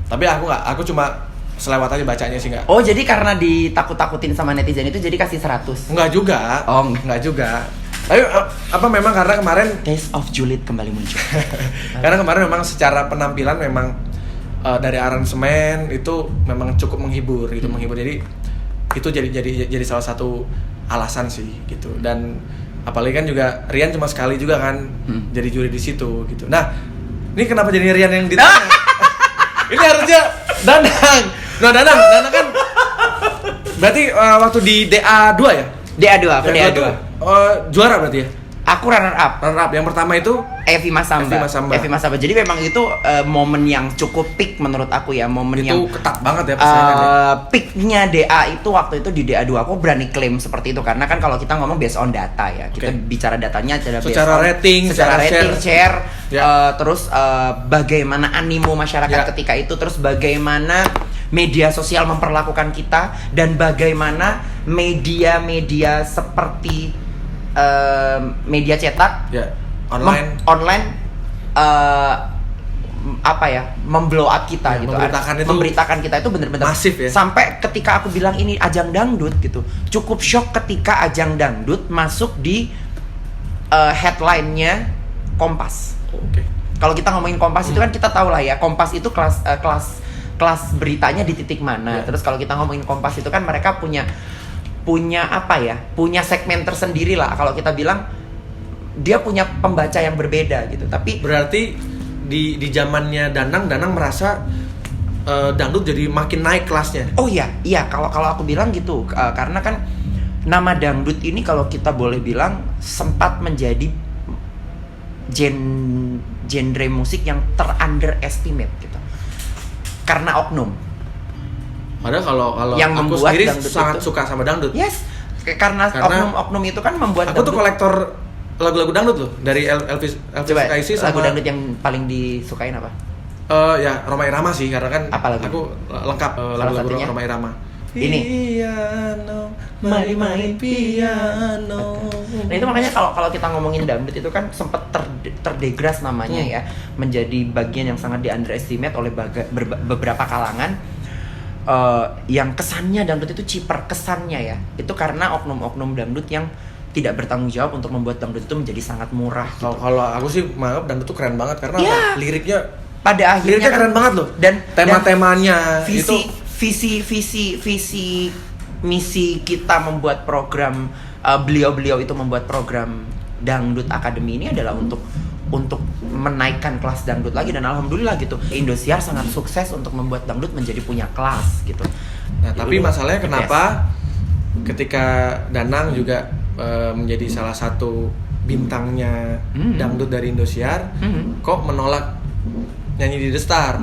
Tapi aku cuma selewat aja bacanya sih, nggak. Oh, jadi karena ditakut-takutin sama netizen itu jadi kasih 100? Enggak juga. Oh, enggak juga. Tapi apa memang karena kemarin Taste of Julid kembali muncul. Karena kemarin memang secara penampilan memang dari aransemen itu memang cukup menghibur gitu, menghibur. Jadi itu jadi salah satu alasan sih gitu. Dan apalagi kan juga Rian cuma sekali juga kan jadi juri di situ gitu. Nah, ini kenapa jadi Rian yang ditanya? Ini harusnya Danang. Nah, Danang kan berarti waktu di DA2 ya? DA2, aku DA2. Juara berarti ya? Aku runner up. Yang pertama itu Evi Masamba. Jadi memang itu momen yang cukup peak menurut aku ya, momen itu yang ketat banget ya persaingannya. Peaknya DA itu waktu itu di DA2 aku berani klaim seperti itu karena kan kalau kita ngomong based on data ya, kita bicara datanya adalah secara rating, share, ya. Terus bagaimana animo masyarakat ketika itu, terus bagaimana media sosial memperlakukan kita, dan bagaimana media-media seperti media cetak, online apa ya, memblow up kita gitu, memberitakan kita itu bener-bener masif ya. Sampai ketika aku bilang ini ajang dangdut gitu, cukup shock ketika ajang dangdut masuk di headline-nya Kompas. Oke. Kalau kita ngomongin Kompas itu kan kita tahu lah ya, Kompas itu kelas beritanya di titik mana. Terus kalau kita ngomongin Kompas itu kan mereka punya apa ya? Punya segmen tersendiri lah. Kalau kita bilang dia punya pembaca yang berbeda gitu. Tapi berarti di zamannya Danang merasa dangdut jadi makin naik kelasnya. Oh iya. Kalau aku bilang gitu, karena kan nama dangdut ini kalau kita boleh bilang sempat menjadi genre musik yang underestimate gitu. Karena oknum. Padahal kalau yang aku sendiri sangat suka sama dangdut. Yes, karena oknum itu kan membuat aku tuh kolektor lagu-lagu dangdut loh, dari Elvis Sukaisi sama lagu dangdut yang paling disukain apa? Ya Rhoma Irama sih, karena kan apa lagu? Aku lengkap lagu-lagu Rhoma Irama. Ini piano, mari main piano. Nah itu makanya kalau kita ngomongin dangdut itu kan sempat terdegras namanya ya, menjadi bagian yang sangat di underestimate oleh beberapa kalangan. Yang kesannya dangdut itu ciper kesannya ya, itu karena oknum-oknum dangdut yang tidak bertanggung jawab untuk membuat dangdut itu menjadi sangat murah gitu. Kalau aku sih maaf, dangdut tuh keren banget karena liriknya pada akhirnya keren banget loh, dan tema-temanya visi misi kita membuat program, beliau itu membuat program Dangdut Academy ini adalah untuk menaikkan kelas dangdut lagi, dan alhamdulillah gitu Indosiar sangat sukses untuk membuat dangdut menjadi punya kelas gitu. Nah, tapi masalahnya kenapa ketika Danang juga menjadi salah satu bintangnya dangdut dari Indosiar, kok menolak nyanyi di The Star?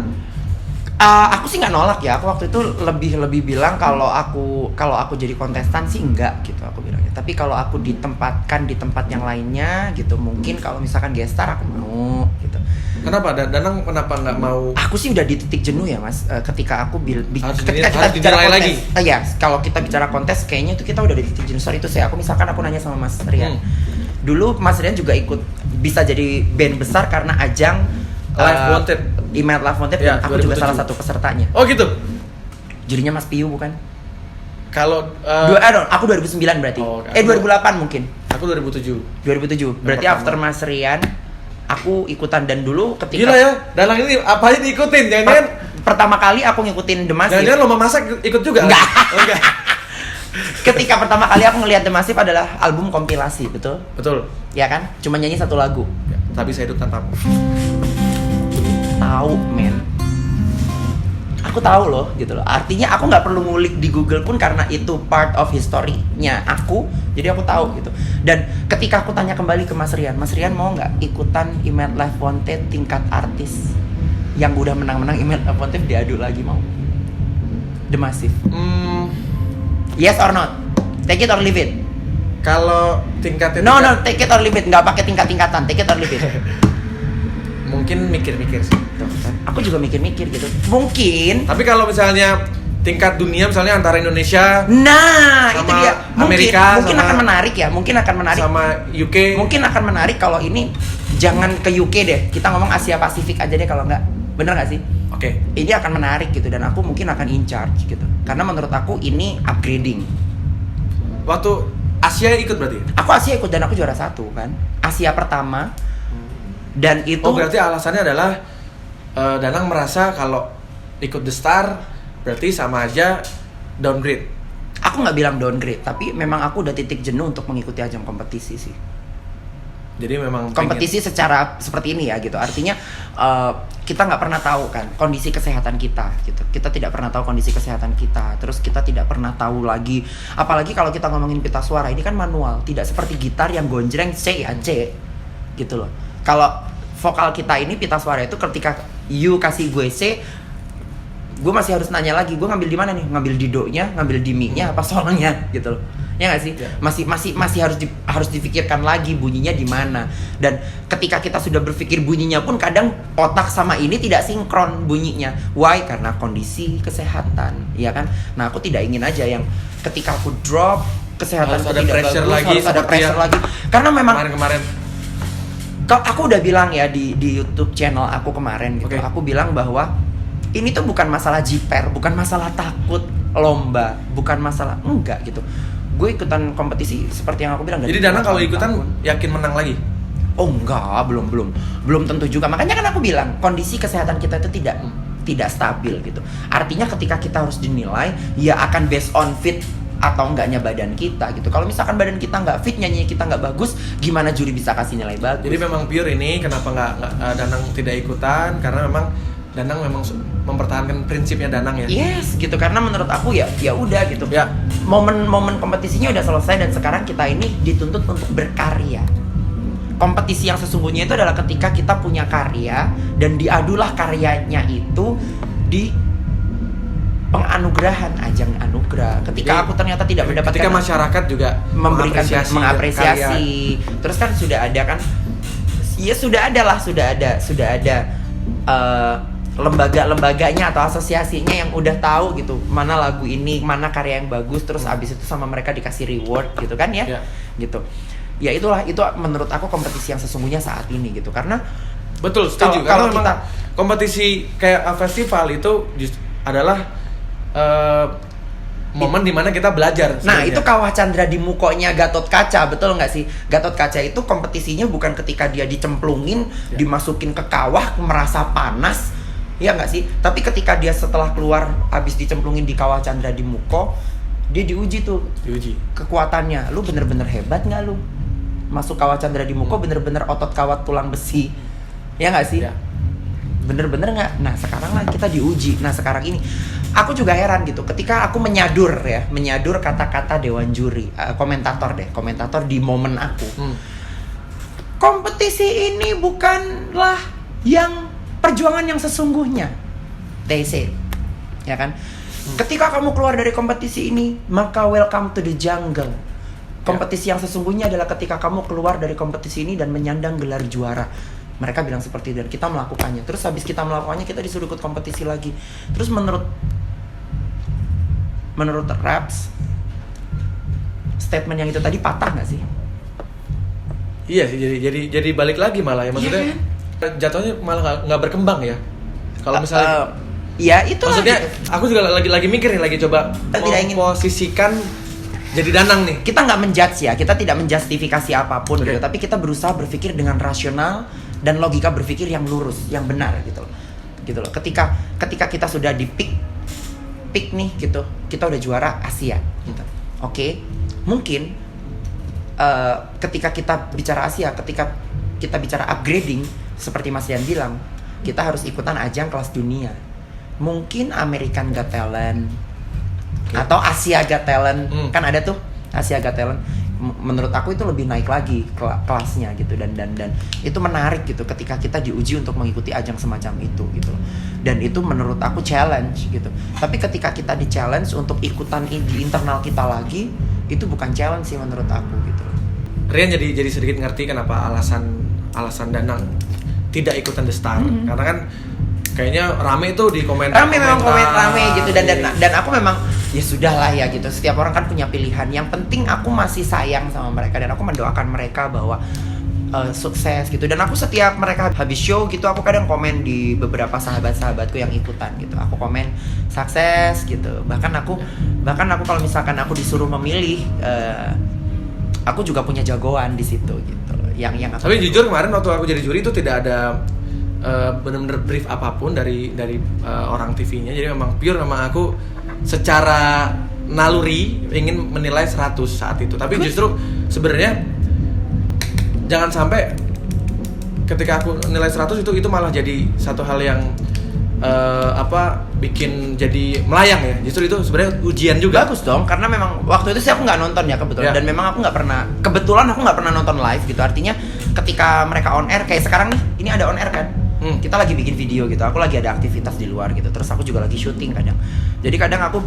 Aku sih nggak nolak ya. Aku waktu itu lebih bilang kalau aku jadi kontestan sih enggak gitu aku bilangnya. Tapi kalau aku ditempatkan di tempat yang lainnya gitu, mungkin kalau misalkan guest star aku mau gitu. Kenapa? Danang kenapa nggak mau? Aku sih udah di titik jenuh ya mas. Ketika aku ketika kita bicara kontes lagi. Ya kalau kita bicara kontes kayaknya itu kita udah di titik jenuh. Sorry itu saya. Aku misalkan aku nanya sama Mas Rian. Dulu Mas Rian juga ikut bisa jadi band besar karena ajang Live Wanted, Email Live Wanted, dan aku 2007. Juga salah satu pesertanya. Oh gitu. Jurinya Mas Piu bukan? Kalau aku 2009 berarti. 2008 mungkin. Aku 2007. 2007. Berarti pertama. after Mas Rian, aku ikutan. Dan dulu ketika Gila ya, Danang ini apa aja diikutin? Jangan-jangan pertama kali aku ngikutin The Massive. jangan-jangan lomba masak ikut juga? Enggak. Oh, enggak. Ketika pertama kali aku ngelihat The Massive adalah album kompilasi, betul? Betul. Ya kan? Cuma nyanyi satu lagu. Ya, tapi saya hidup tanpamu. Tahu, men. Aku tahu loh, gitu loh. Artinya aku nggak perlu ngulik di Google pun karena itu part of history-nya aku. Jadi aku tahu gitu. Dan ketika aku tanya kembali ke Mas Rian mau nggak ikutan Image Live Wanted tingkat artis yang udah menang-menang Image Live Wanted diadu lagi, mau? The Massive. Yes or not? Take it or leave it. Kalau tingkatnya No, take it or leave it. Nggak pakai tingkat-tingkatan. Take it or leave it. mungkin mikir-mikir sih. Tuh, kan? Aku juga mikir-mikir gitu. Mungkin. Tapi kalau misalnya tingkat dunia misalnya antara Indonesia Nah, sama itu dia. Amerika, Mungkin sama- akan menarik ya. Mungkin akan menarik. sama UK. Mungkin akan menarik kalau ini jangan ke UK deh. Kita ngomong Asia Pasifik aja deh kalau nggak. Bener nggak sih? Oke. Ini akan menarik gitu dan aku mungkin akan in charge gitu. Karena menurut aku ini upgrading. Waktu Asia ikut berarti? Aku Asia ikut dan aku juara 1 kan. Asia pertama. Dan itu Oh berarti alasannya adalah Danang merasa kalau ikut The Star berarti sama aja downgrade. aku nggak bilang downgrade, tapi memang aku udah titik jenuh untuk mengikuti ajang kompetisi sih. Jadi memang Kompetisi secara seperti ini ya gitu. Artinya kita nggak pernah tahu kan kondisi kesehatan kita gitu. Kita tidak pernah tahu kondisi kesehatan kita. Terus kita tidak pernah tahu lagi, apalagi kalau kita ngomongin pita suara ini kan manual, tidak seperti gitar yang gonjreng C ya C gitu loh. Kalau vokal kita ini pita suara itu ketika you kasih gue C, gue masih harus nanya lagi, gue ngambil di mana nih? Ngambil di do-nya, ngambil di mi-nya, apa solnya gitu loh. Ya nggak sih? Ya. Masih harus dipikirkan lagi bunyinya di mana. Dan ketika kita sudah berpikir bunyinya pun kadang otak sama ini tidak sinkron bunyinya. Why? Karena kondisi kesehatan, ya kan? Nah, aku tidak ingin aja yang ketika aku drop kesehatan Harus aku ada tidak pressure bagus, lagi, harus ada seperti pressure yang lagi. Karena memang kemarin-kemarin. aku udah bilang ya di YouTube channel aku kemarin gitu. Oke. Aku bilang bahwa ini tuh bukan masalah jiper, bukan masalah takut lomba, bukan masalah enggak gitu. Gue ikutan kompetisi seperti yang aku bilang. Jadi Danang kalau ikutan yakin menang lagi? Oh enggak, belum tentu juga. Makanya kan aku bilang kondisi kesehatan kita itu tidak stabil gitu. Artinya ketika kita harus dinilai, ya akan based on fit atau enggaknya badan kita gitu. Kalau misalkan badan kita nggak fit, nyanyi kita nggak bagus, gimana juri bisa kasih nilai bagus? Jadi memang pure ini kenapa nggak Danang tidak ikutan karena memang Danang memang mempertahankan prinsipnya Danang ya. Yes, gitu, karena menurut aku ya udah gitu. Ya. Momen kompetisinya udah selesai dan sekarang kita ini dituntut untuk berkarya. Kompetisi yang sesungguhnya itu adalah ketika kita punya karya dan diadulah karyanya itu di penganugerahan, ajang anugerah. Ketika Jadi, aku ternyata tidak mendapatkan, ketika masyarakat juga mengapresiasi. Terus kan sudah ada kan, ya sudah ada lembaga-lembaganya atau asosiasinya yang udah tahu gitu mana lagu ini, mana karya yang bagus, terus abis itu sama mereka dikasih reward gitu kan ya, gitu. Ya itu menurut aku kompetisi yang sesungguhnya saat ini gitu, karena betul setuju. Kalau Karena memang kompetisi kayak festival itu adalah momen dimana kita belajar. Nah sebenarnya. itu Kawah Chandra di Mukonya Gatot Kaca, betul nggak sih? Gatot Kaca itu kompetisinya bukan ketika dia dicemplungin, dimasukin ke kawah merasa panas, ya nggak sih? Tapi ketika dia setelah keluar habis dicemplungin di Kawah Chandra di Muko, dia diuji tuh kekuatannya. Lu bener-bener hebat nggak lu? Masuk Kawah Chandra di Muko bener-bener otot kawat tulang besi, ya nggak sih? Ya. Bener-bener nggak? Nah sekarang lah kita diuji. Nah sekarang ini aku juga heran gitu ketika aku menyadur kata-kata dewan juri, komentator di momen aku. Kompetisi ini bukanlah yang perjuangan yang sesungguhnya, they say, ya kan? Ketika kamu keluar dari kompetisi ini, maka welcome to the jungle. Kompetisi yang sesungguhnya adalah ketika kamu keluar dari kompetisi ini dan menyandang gelar juara. Mereka bilang seperti itu dan kita melakukannya. Terus habis kita melakukannya kita disuruh ikut kompetisi lagi. Terus menurut Raps, statement yang itu tadi patah nggak sih? Iya sih, jadi balik lagi malah ya, maksudnya jatuhnya malah nggak berkembang ya. Kalau misalnya ya itu maksudnya gitu. aku juga lagi mikir nih, lagi coba Tidak ingin memposisikan jadi Danang nih. Kita nggak menjudge ya, kita tidak menjustifikasi apapun gitu, tapi kita berusaha berpikir dengan rasional dan logika berpikir yang lurus, yang benar gitu loh. Ketika kita sudah di peak nih gitu, kita udah juara Asia gitu. Oke, mungkin ketika kita bicara Asia, ketika kita bicara upgrading seperti Mas Rian bilang, kita harus ikutan ajang kelas dunia. Mungkin American Got Talent atau Asia Got Talent, kan ada tuh Asia Got Talent. Menurut aku itu lebih naik lagi kelasnya gitu, dan itu menarik gitu ketika kita diuji untuk mengikuti ajang semacam itu gitu. Dan itu menurut aku challenge gitu. Tapi ketika kita di challenge untuk ikutan di internal kita lagi, itu bukan challenge sih menurut aku gitu. Rian jadi sedikit ngerti kenapa alasan Danang tidak ikutan The Star. Karena kan kayaknya rame itu di komentar. Memang rame gitu, dan aku memang ya sudahlah ya gitu. Setiap orang kan punya pilihan. Yang penting aku masih sayang sama mereka dan aku mendoakan mereka bahwa sukses gitu. Dan aku setiap mereka habis show gitu, aku kadang komen di beberapa sahabat-sahabatku yang ikutan gitu. Aku komen sukses gitu. Bahkan aku kalau misalkan aku disuruh memilih, aku juga punya jagoan di situ gitu. Yang Tapi jujur kemarin waktu aku jadi juri itu tidak ada benar-benar brief apapun dari orang TV-nya. Jadi memang pure, memang aku secara naluri ingin menilai 100 saat itu. Tapi justru sebenarnya jangan sampai ketika aku nilai 100 itu malah jadi satu hal yang bikin jadi melayang ya. Justru itu sebenarnya ujian juga. Bagus dong, karena memang waktu itu sih aku nggak nonton ya kebetulan. Dan memang aku nggak pernah nonton live gitu. Artinya ketika mereka on air kayak sekarang nih, ini ada on air kan, kita lagi bikin video gitu, aku lagi ada aktivitas di luar gitu, terus aku juga lagi syuting kadang. Jadi kadang aku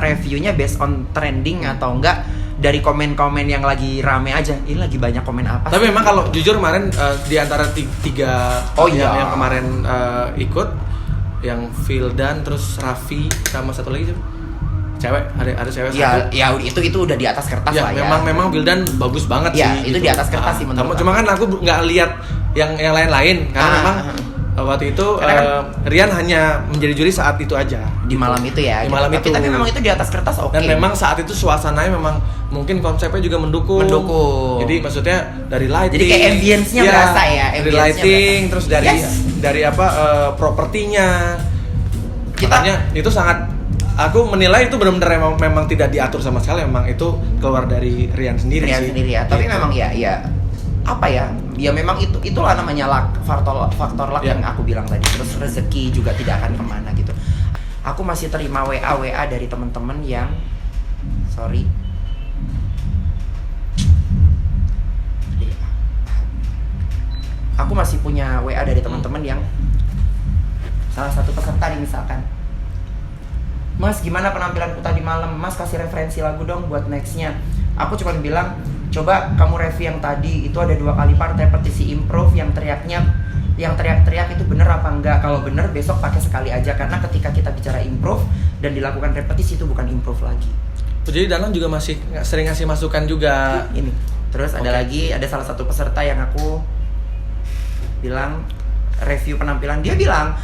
reviewnya based on trending atau enggak dari komen-komen yang lagi rame aja. Ini lagi banyak komen apa? Tapi memang kalau jujur kemarin di antara tiga yang kemarin ikut, yang Vildan, terus Raffi, sama satu lagi siapa? Cewek, ada cewek ya, satu. Ya itu udah di atas kertas lah ya. Memang Vildan bagus banget ya, sih. Itu gitu. Di atas kertas sih menurut Cuma kan aku nggak lihat yang lain-lain karena memang waktu itu Rian hanya menjadi juri saat itu aja. Di malam itu ya. Di malam itu. Tapi memang itu di atas kertas oke. Dan memang saat itu suasananya memang mungkin konsepnya juga mendukung. Jadi maksudnya dari lighting. Jadi kayak ambience-nya berasa ya. Dari lighting, terus dari propertinya. Makanya itu sangat, aku menilai itu benar-benar memang tidak diatur sama sekali. Memang itu keluar dari Rian sendiri sih. Ya. Tapi memang ya apa ya? Ya memang itulah namanya luck, faktor luck yang aku bilang tadi. Terus rezeki juga tidak akan kemana gitu. Aku masih terima WA dari teman-teman yang aku masih punya WA dari teman-teman yang salah satu peserta nih misalkan, Mas gimana penampilanku tadi malam, Mas kasih referensi lagu dong buat nextnya. Aku cuma bilang, coba kamu review yang tadi, itu ada 2 kali part repetisi improve, yang teriak-teriak itu bener apa enggak. Kalau bener besok pakai sekali aja, karena ketika kita bicara improve dan dilakukan repetisi itu bukan improve lagi. Jadi Danang juga masih sering ngasih masukan juga. Ini. Terus ada salah satu peserta yang aku bilang review penampilan, dia bilang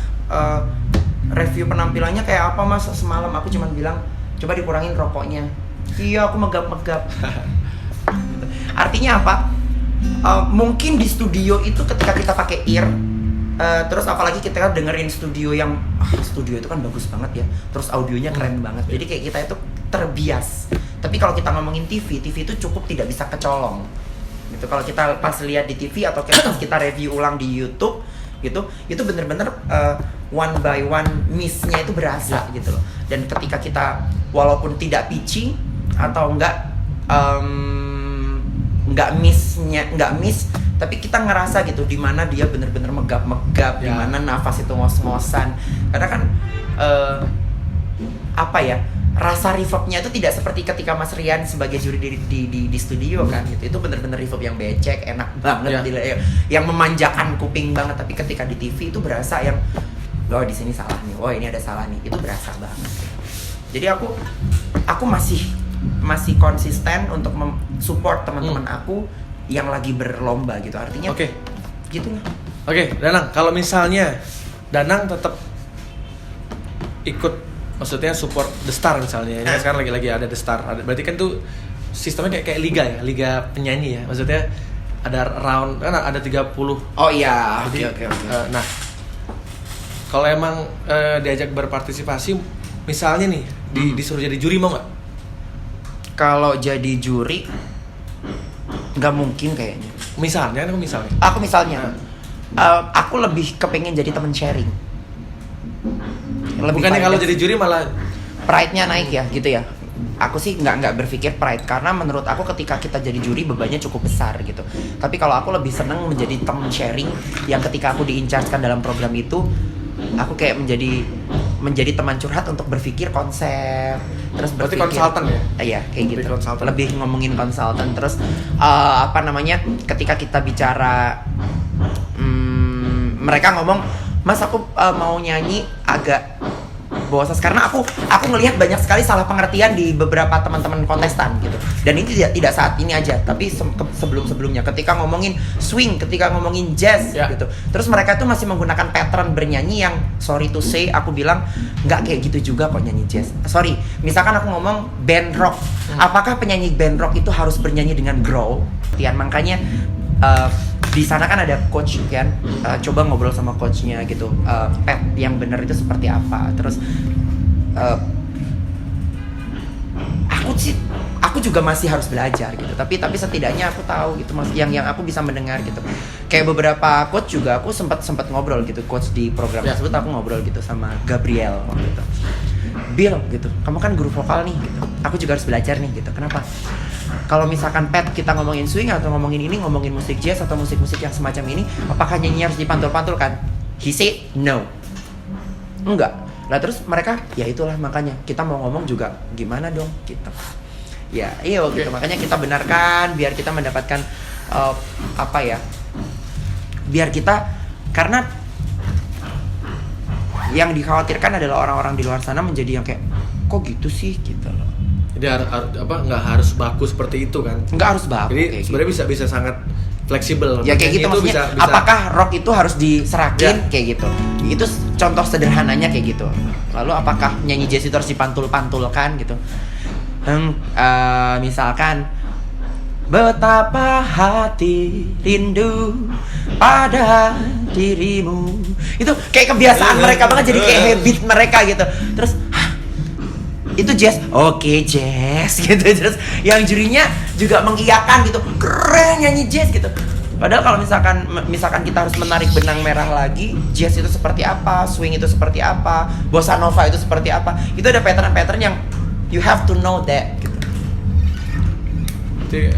review penampilannya kayak apa Mas semalam. Aku cuma bilang coba dikurangin rokoknya. Iya, aku megap-megap. Artinya apa? Mungkin di studio itu ketika kita pakai ear, terus apalagi kita dengerin studio yang studio itu kan bagus banget ya, terus audionya keren banget, jadi kayak kita itu terbias. Tapi kalau kita ngomongin TV itu cukup tidak bisa kecolong gitu. Kalau kita pas lihat di TV atau kita review ulang di YouTube gitu, itu bener-bener one by one miss-nya itu berasa gitu loh. Dan ketika kita walaupun tidak pitching atau enggak miss, tapi kita ngerasa gitu di mana dia bener-bener megap-megap, di mana nafas itu ngos-ngosan. Karena kan rasa reverb-nya itu tidak seperti ketika Mas Rian sebagai juri di studio kan gitu. Itu bener-bener reverb yang becek, enak banget, yang memanjakan kuping banget. Tapi ketika di TV itu berasa yang di sini salah nih, ini ada salah nih, itu berasa banget. Jadi aku masih konsisten untuk support teman-teman aku yang lagi berlomba gitu. Artinya gitu lah. Danang, kalau misalnya Danang tetap ikut maksudnya support The Star misalnya. Ini kan sekarang lagi ada The Star. Berarti kan tuh sistemnya kayak liga ya, liga penyanyi ya. Maksudnya ada round kan ada 30. Oh iya, Jadi, oke. Nah, kalau emang diajak berpartisipasi, misalnya nih disuruh jadi juri mau nggak? Kalau jadi juri nggak mungkin kayaknya. Misalnya. Aku misalnya, aku lebih kepengen jadi teman sharing. Bukannya kalau jadi juri malah pride-nya naik ya, gitu ya. Aku sih nggak berpikir pride karena menurut aku ketika kita jadi juri bebannya cukup besar gitu. Tapi kalau aku lebih seneng menjadi teman sharing yang ketika aku di-in-charge-kan dalam program itu, aku kayak menjadi teman curhat untuk berpikir konsep, terus berarti berpikir konsultan ya? Iya, kayak Lebih gitu. konsultan. Lebih ngomongin konsultan terus ketika kita bicara mereka ngomong, "Mas, aku mau nyanyi agak bosan karena aku ngelihat banyak sekali salah pengertian di beberapa teman-teman kontestan gitu. Dan ini tidak saat ini aja, tapi sebelum-sebelumnya ketika ngomongin swing, ketika ngomongin jazz gitu. Terus mereka tuh masih menggunakan pattern bernyanyi yang sorry to say aku bilang nggak kayak gitu juga kok nyanyi jazz. Sorry, misalkan aku ngomong band rock. Apakah penyanyi band rock itu harus bernyanyi dengan growl? Makanya di sana kan ada coach kan, coba ngobrol sama coachnya gitu, Pat yang benar itu seperti apa. Terus aku juga masih harus belajar gitu, tapi setidaknya aku tahu gitu mas, yang aku bisa mendengar gitu. Kayak beberapa coach juga aku sempat ngobrol gitu, coach di program tersebut aku ngobrol gitu sama Gabriel waktu itu. Bill gitu, kamu kan guru vokal nih gitu, aku juga harus belajar nih gitu. Kenapa? Kalau misalkan Pat kita ngomongin swing atau ngomongin musik jazz atau musik-musik yang semacam ini, apakah nyanyi harus dipantul-pantul kan? He said no. Enggak. Lah terus mereka, ya itulah makanya kita mau ngomong juga gimana dong gitu. Ya, iya gitu. Makanya kita benarkan biar kita mendapatkan biar kita, karena yang dikhawatirkan adalah orang-orang di luar sana menjadi yang kayak kok gitu sih gitu loh. Jadi nggak harus baku seperti itu kan? Nggak harus baku. Jadi sebenarnya bisa sangat fleksibel. Ya kayak gitu maksudnya. Bisa. Apakah rock itu harus diserakin kayak gitu? Itu contoh sederhananya kayak gitu. Lalu apakah nyanyi jazz itu harus dipantul-pantulkan gitu? Misalkan betapa hati rindu pada dirimu. Itu kayak kebiasaan mereka banget, jadi kayak habit mereka gitu. Terus itu jazz, oke, jazz gitu. Terus yang jurinya juga mengiyakan gitu, keren nyanyi jazz gitu. Padahal kalau misalkan kita harus menarik benang merah lagi, jazz itu seperti apa, swing itu seperti apa, bossa nova itu seperti apa, itu ada pattern-pattern yang you have to know that gitu. Jadi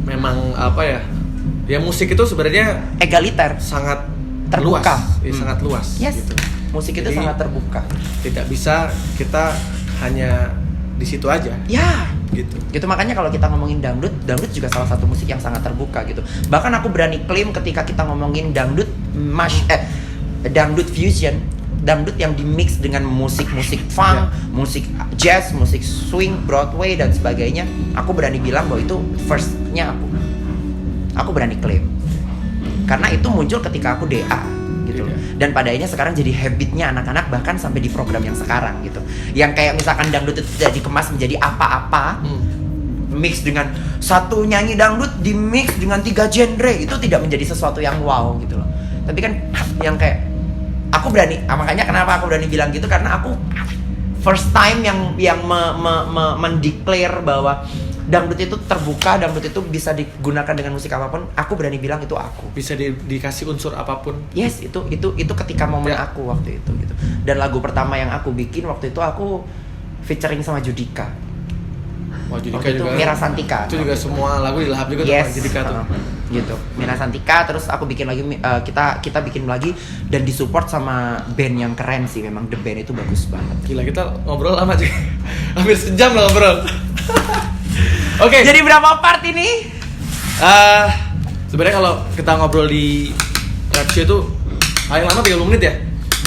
memang apa ya? Ya musik itu sebenarnya egaliter, sangat terbuka, luas, sangat luas. Yes. Gitu. Musik itu sangat terbuka. Tidak bisa kita hanya di situ aja. Ya, gitu. Gitu makanya kalau kita ngomongin dangdut juga salah satu musik yang sangat terbuka gitu. Bahkan aku berani klaim ketika kita ngomongin dangdut dangdut fusion, dangdut yang dimix dengan musik-musik funk, musik jazz, musik swing, Broadway dan sebagainya, aku berani bilang bahwa itu first-nya aku. Aku berani klaim. Karena itu muncul ketika aku DA. Gitu. Dan pada akhirnya sekarang jadi habitnya anak-anak bahkan sampai di program yang sekarang gitu. Yang kayak misalkan dangdut itu tidak dikemas menjadi apa-apa, mix dengan satu nyanyi dangdut di mix dengan 3 genre, itu tidak menjadi sesuatu yang wow gitu loh. Tapi kan yang kayak aku berani, makanya kenapa aku berani bilang gitu, karena aku first time yang mendeclare bahwa dangdut itu terbuka, dangdut itu bisa digunakan dengan musik apapun. Aku berani bilang itu aku. Bisa dikasih unsur apapun. Yes, itu ketika momen aku waktu itu gitu. Dan lagu pertama yang aku bikin waktu itu aku featuring sama Judika. Wah, Judika waktu itu juga. Mira Santika. Itu juga semua lagu dilahap juga sama Judika tuh. Gitu. Mira Santika, terus aku bikin lagi kita bikin lagi dan disupport sama band yang keren sih, memang The Band itu bagus banget. Gila, kita ngobrol lama juga. Hampir sejam lah ngobrol. Oke. Jadi berapa part ini? Sebenarnya kalau kita ngobrol di rap show itu paling lama 30 menit ya.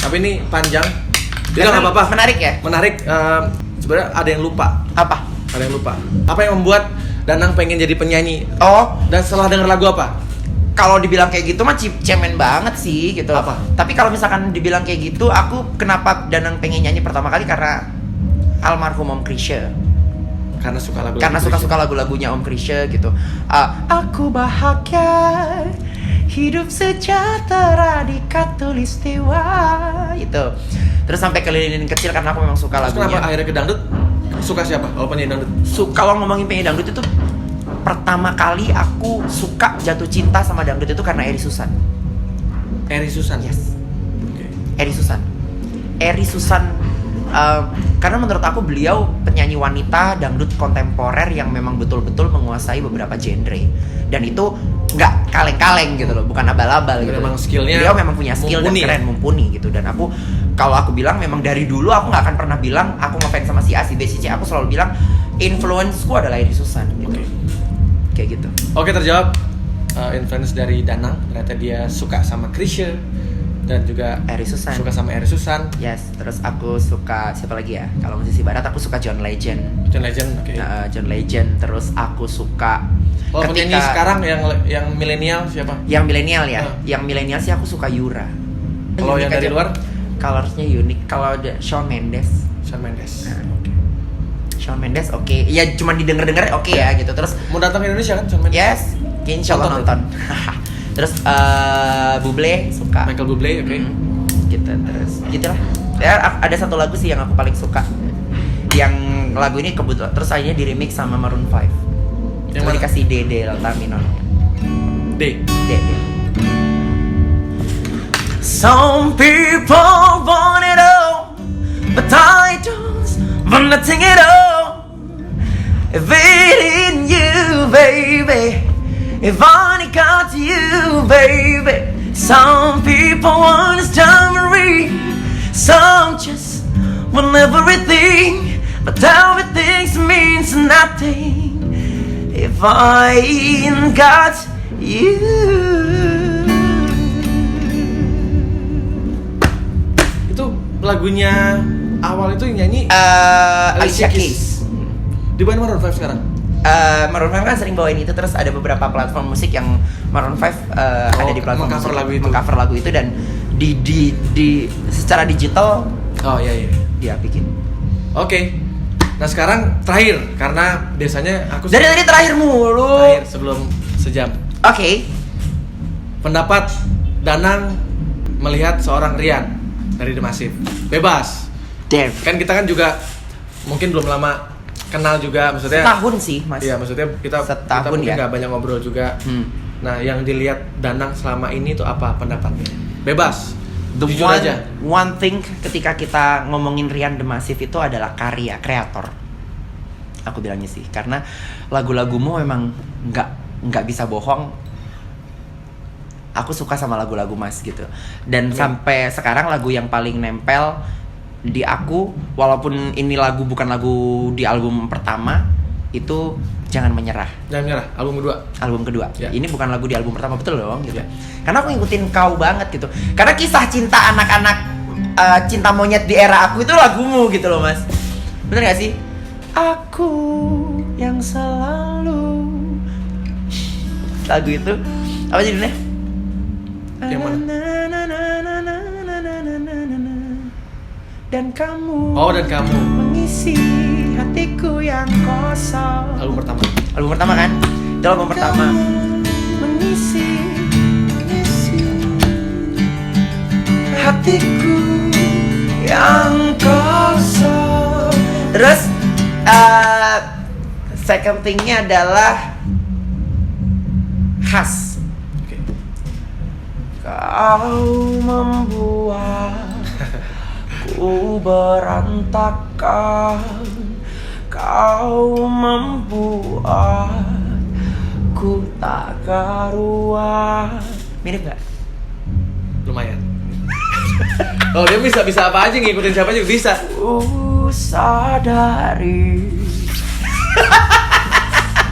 Tapi ini panjang. Jadi nggak apa-apa. Menarik ya? Menarik. Sebenarnya ada yang lupa. Apa? Ada yang lupa. Apa yang membuat Danang pengen jadi penyanyi? Oh, Dan setelah denger lagu apa? kalau dibilang kayak gitu mah cemen banget sih gitu. Apa? Tapi kalau misalkan dibilang kayak gitu, aku kenapa Danang pengen nyanyi pertama kali karena almarhum Om Krisya. Karena suka lagu. Karena suka lagu-lagunya Om Krisya gitu. Aku bahagia hidup sejahtera di Katulistiwa itu. Terus sampai ke lilin kecil karena aku memang suka Terus lagunya. kenapa akhirnya ke dangdut? Suka siapa? Oh, penyanyi dangdut. Kalau ngomongin penyanyi dangdut itu pertama kali aku suka jatuh cinta sama dangdut itu karena Eri Susan. Eri Susan. Yes. Oke. Eri Susan karena menurut aku beliau penyanyi wanita dangdut kontemporer yang memang betul-betul menguasai beberapa genre. Dan itu nggak kaleng-kaleng gitu loh, bukan abal-abal gitu. Memang skillnya. Beliau memang punya skill mumpuni, dan keren, mumpuni gitu. Dan kalau aku bilang memang dari dulu aku nggak akan pernah bilang aku ngefans sama si A, si B, si C. Aku selalu bilang influence-ku adalah Eri Susan gitu. Oke. Kayak gitu. Oke, terjawab. Influence dari Danang, ternyata dia suka sama Krisya dan juga Eri Susan. suka sama Eri Susan. Yes, terus aku suka siapa lagi ya? Kalau musisi barat aku suka John Legend. John Legend, oke. John Legend. Terus aku suka Kalau penyanyi sekarang yang milenial siapa? yang milenial ya. Yang milenial sih aku suka Yura. Kalau yang Unik dari aja. luar? Colors-nya unik. Kalau ada Shawn Mendes. Shawn Mendes. Nah, Shawn Mendes oke. Ya cuma didengar-dengar oke ya gitu. Terus Mau datang ke Indonesia kan Shawn Mendes? yes, insya Allah nonton. Terus Bublé suka. Michael Bublé, oke. Gitu terus gitulah. Ya ada satu lagu sih yang aku paling suka. Yang lagu ini kebetulan terus akhirnya di remix sama Maroon 5. Yang Cuma mana? dikasih D la minor. D. D. Some people want it all, but I don't want nothing at all. If it ain't you, baby, if only got you, baby. Some people want a submarine, some just want everything, but everything means nothing if I ain't got you. Itu lagunya awal itu yang nyanyi Alicia Keys. Di mana Maroon 5 sekarang? Maroon 5 kan sering bawain itu, terus ada beberapa platform musik yang Maroon 5 ada di platform mengcover musik, lagu itu. mengcover lagu itu dan di secara digital Oh iya. dia bikin. Oke. Nah sekarang terakhir karena biasanya aku Dari tadi terakhir mulu. terakhir sebelum sejam. Oke. Pendapat Danang melihat seorang Rian dari The Massive. Bebas. Damn. Kan kita kan juga mungkin belum lama kenal juga, maksudnya. Setahun sih, Mas. Iya, maksudnya kita Setahun mungkin ya. nggak banyak ngobrol juga. Nah, yang dilihat Danang selama ini tuh apa pendapatnya? Bebas. Jujur aja. One thing ketika kita ngomongin Rian The Massive itu adalah karya, kreator. Aku bilangnya sih, karena lagu-lagumu memang nggak bisa bohong. Aku suka sama lagu-lagu Mas gitu. Dan sampai sekarang lagu yang paling nempel di aku, walaupun ini lagu bukan lagu di album pertama, itu Jangan Menyerah. Jangan Menyerah, album kedua. Album kedua. Ya. Ini bukan lagu di album pertama, betul dong gitu. Ya. Karena aku ngikutin kau banget gitu. Karena kisah cinta anak-anak cinta monyet di era aku itu lagumu gitu loh, Mas. Bener gak sih? Aku yang selalu lagu itu apa judulnya? Yang mana? Dan kamu. Oh, Dan Kamu. Mengisi hatiku yang kosong. Album pertama. Album pertama kan? Itu album pertama. Mengisi hatiku yang kosong. Terus second thingnya adalah khas. Oke. Kau membuat ku berantakan. Kau membuat ku tak karuan. Mirip gak? Lumayan. Oh, dia bisa apa aja, ngikutin siapa aja bisa. Ku sadari.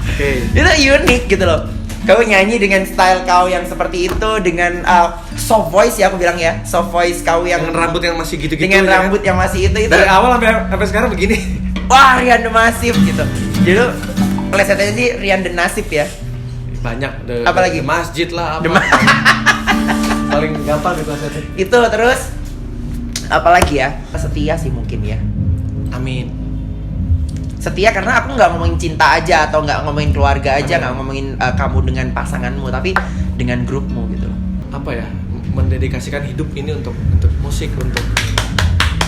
Oke. Itu unik gitu loh. Kau nyanyi dengan style kau yang seperti itu, dengan soft voice ya aku bilang ya, soft voice kau yang Dengan rambut yang masih gitu-gitu. dengan ya. rambut yang masih itu Dari awal sampai sekarang begini. wah Rian The Massive gitu. Jadi plesetannya sih Rian The Nasib ya. banyak. Apalagi? Masjid lah apa. Paling gampang di bahasa Itu terus apalagi ya? Setia sih mungkin ya. Amin. Setia karena aku nggak ngomongin cinta aja atau nggak ngomongin keluarga aja, Amin. nggak ngomongin kamu dengan pasanganmu, tapi dengan grupmu gitu loh. Apa ya? Mendedikasikan hidup ini untuk musik, untuk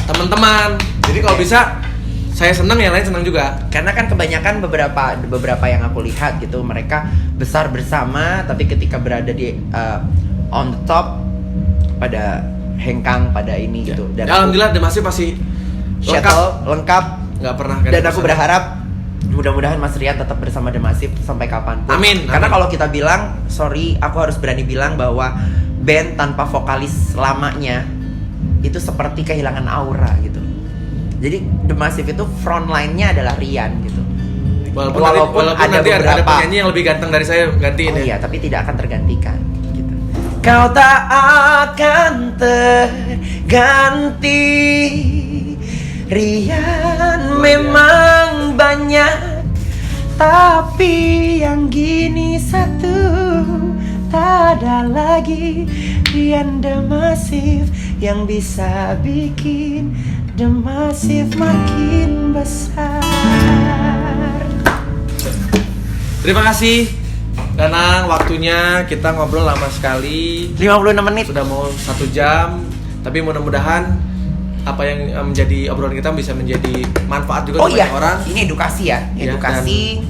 teman-teman. Jadi kalau bisa saya senang, yang lain senang juga. Karena kan kebanyakan beberapa yang aku lihat gitu, mereka besar bersama tapi ketika berada di on the top pada hengkang pada ini gitu. Dan Alhamdulillah The Massive masih lengkap. nggak pernah. Dan aku berharap mudah-mudahan Mas Rian tetap bersama The Massive sampai kapanpun. Amin. Karena Amin. kalau kita bilang, sorry, aku harus berani bilang bahwa band tanpa vokalis lamanya itu seperti kehilangan aura gitu. Jadi The Massive itu frontline-nya adalah Rian gitu. Walaupun nanti ada penyanyi yang lebih ganteng dari saya gantiin Oh ya. iya, tapi tidak akan tergantikan gitu. Kau tak akan terganti. Rian memang banyak, tapi yang gini satu. Tak ada lagi Rian The Massive yang bisa bikin The Massive makin besar. Terima kasih Danang, waktunya kita ngobrol lama sekali. 56 menit. Sudah mau 1 jam. Tapi mudah-mudahan apa yang menjadi obrolan kita bisa menjadi manfaat juga Oh untuk iya, banyak orang. ini edukasi ya, Iya, edukasi.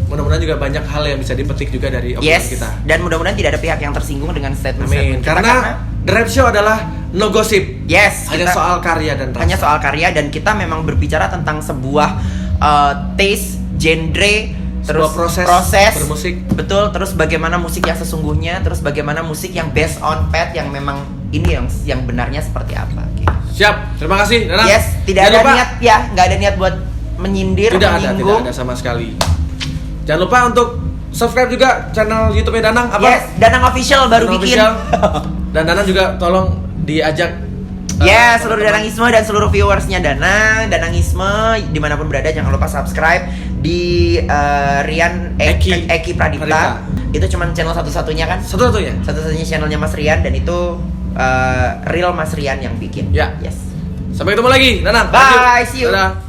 Mudah-mudahan juga banyak hal yang bisa dipetik juga dari obrolan Yes, kita. dan mudah-mudahan tidak ada pihak yang tersinggung dengan statement Amin. kita, Karena The Rap Show adalah no gossip. yes, Hanya kita soal karya dan rasa. hanya soal karya, dan kita memang berbicara tentang sebuah taste, genre, terus proses bermusik. betul, terus bagaimana musik yang sesungguhnya, terus bagaimana musik yang based on fact, yang memang ini yang benarnya seperti apa. Oke. Siap, terima kasih Danang. Yes, tidak Jangan ada lupa, niat ya, nggak ada niat buat menyindir, tidak menyinggung. ada sama sekali. Jangan lupa untuk subscribe juga channel YouTube-nya Danang apa? Yes, Danang Official baru Danang bikin. Official. Dan Danang juga tolong diajak Ya, seluruh teman-teman. Danangisme dan seluruh viewersnya Danangisme dimanapun berada, jangan lupa subscribe di Rian Eki Pradipta. Itu cuma channel satu-satunya kan? Satu-satunya. Satu-satunya channelnya Mas Rian, dan itu real Mas Rian yang bikin. Ya. Yes. Sampai ketemu lagi, Danang. Bye, Thank see you. Dadah.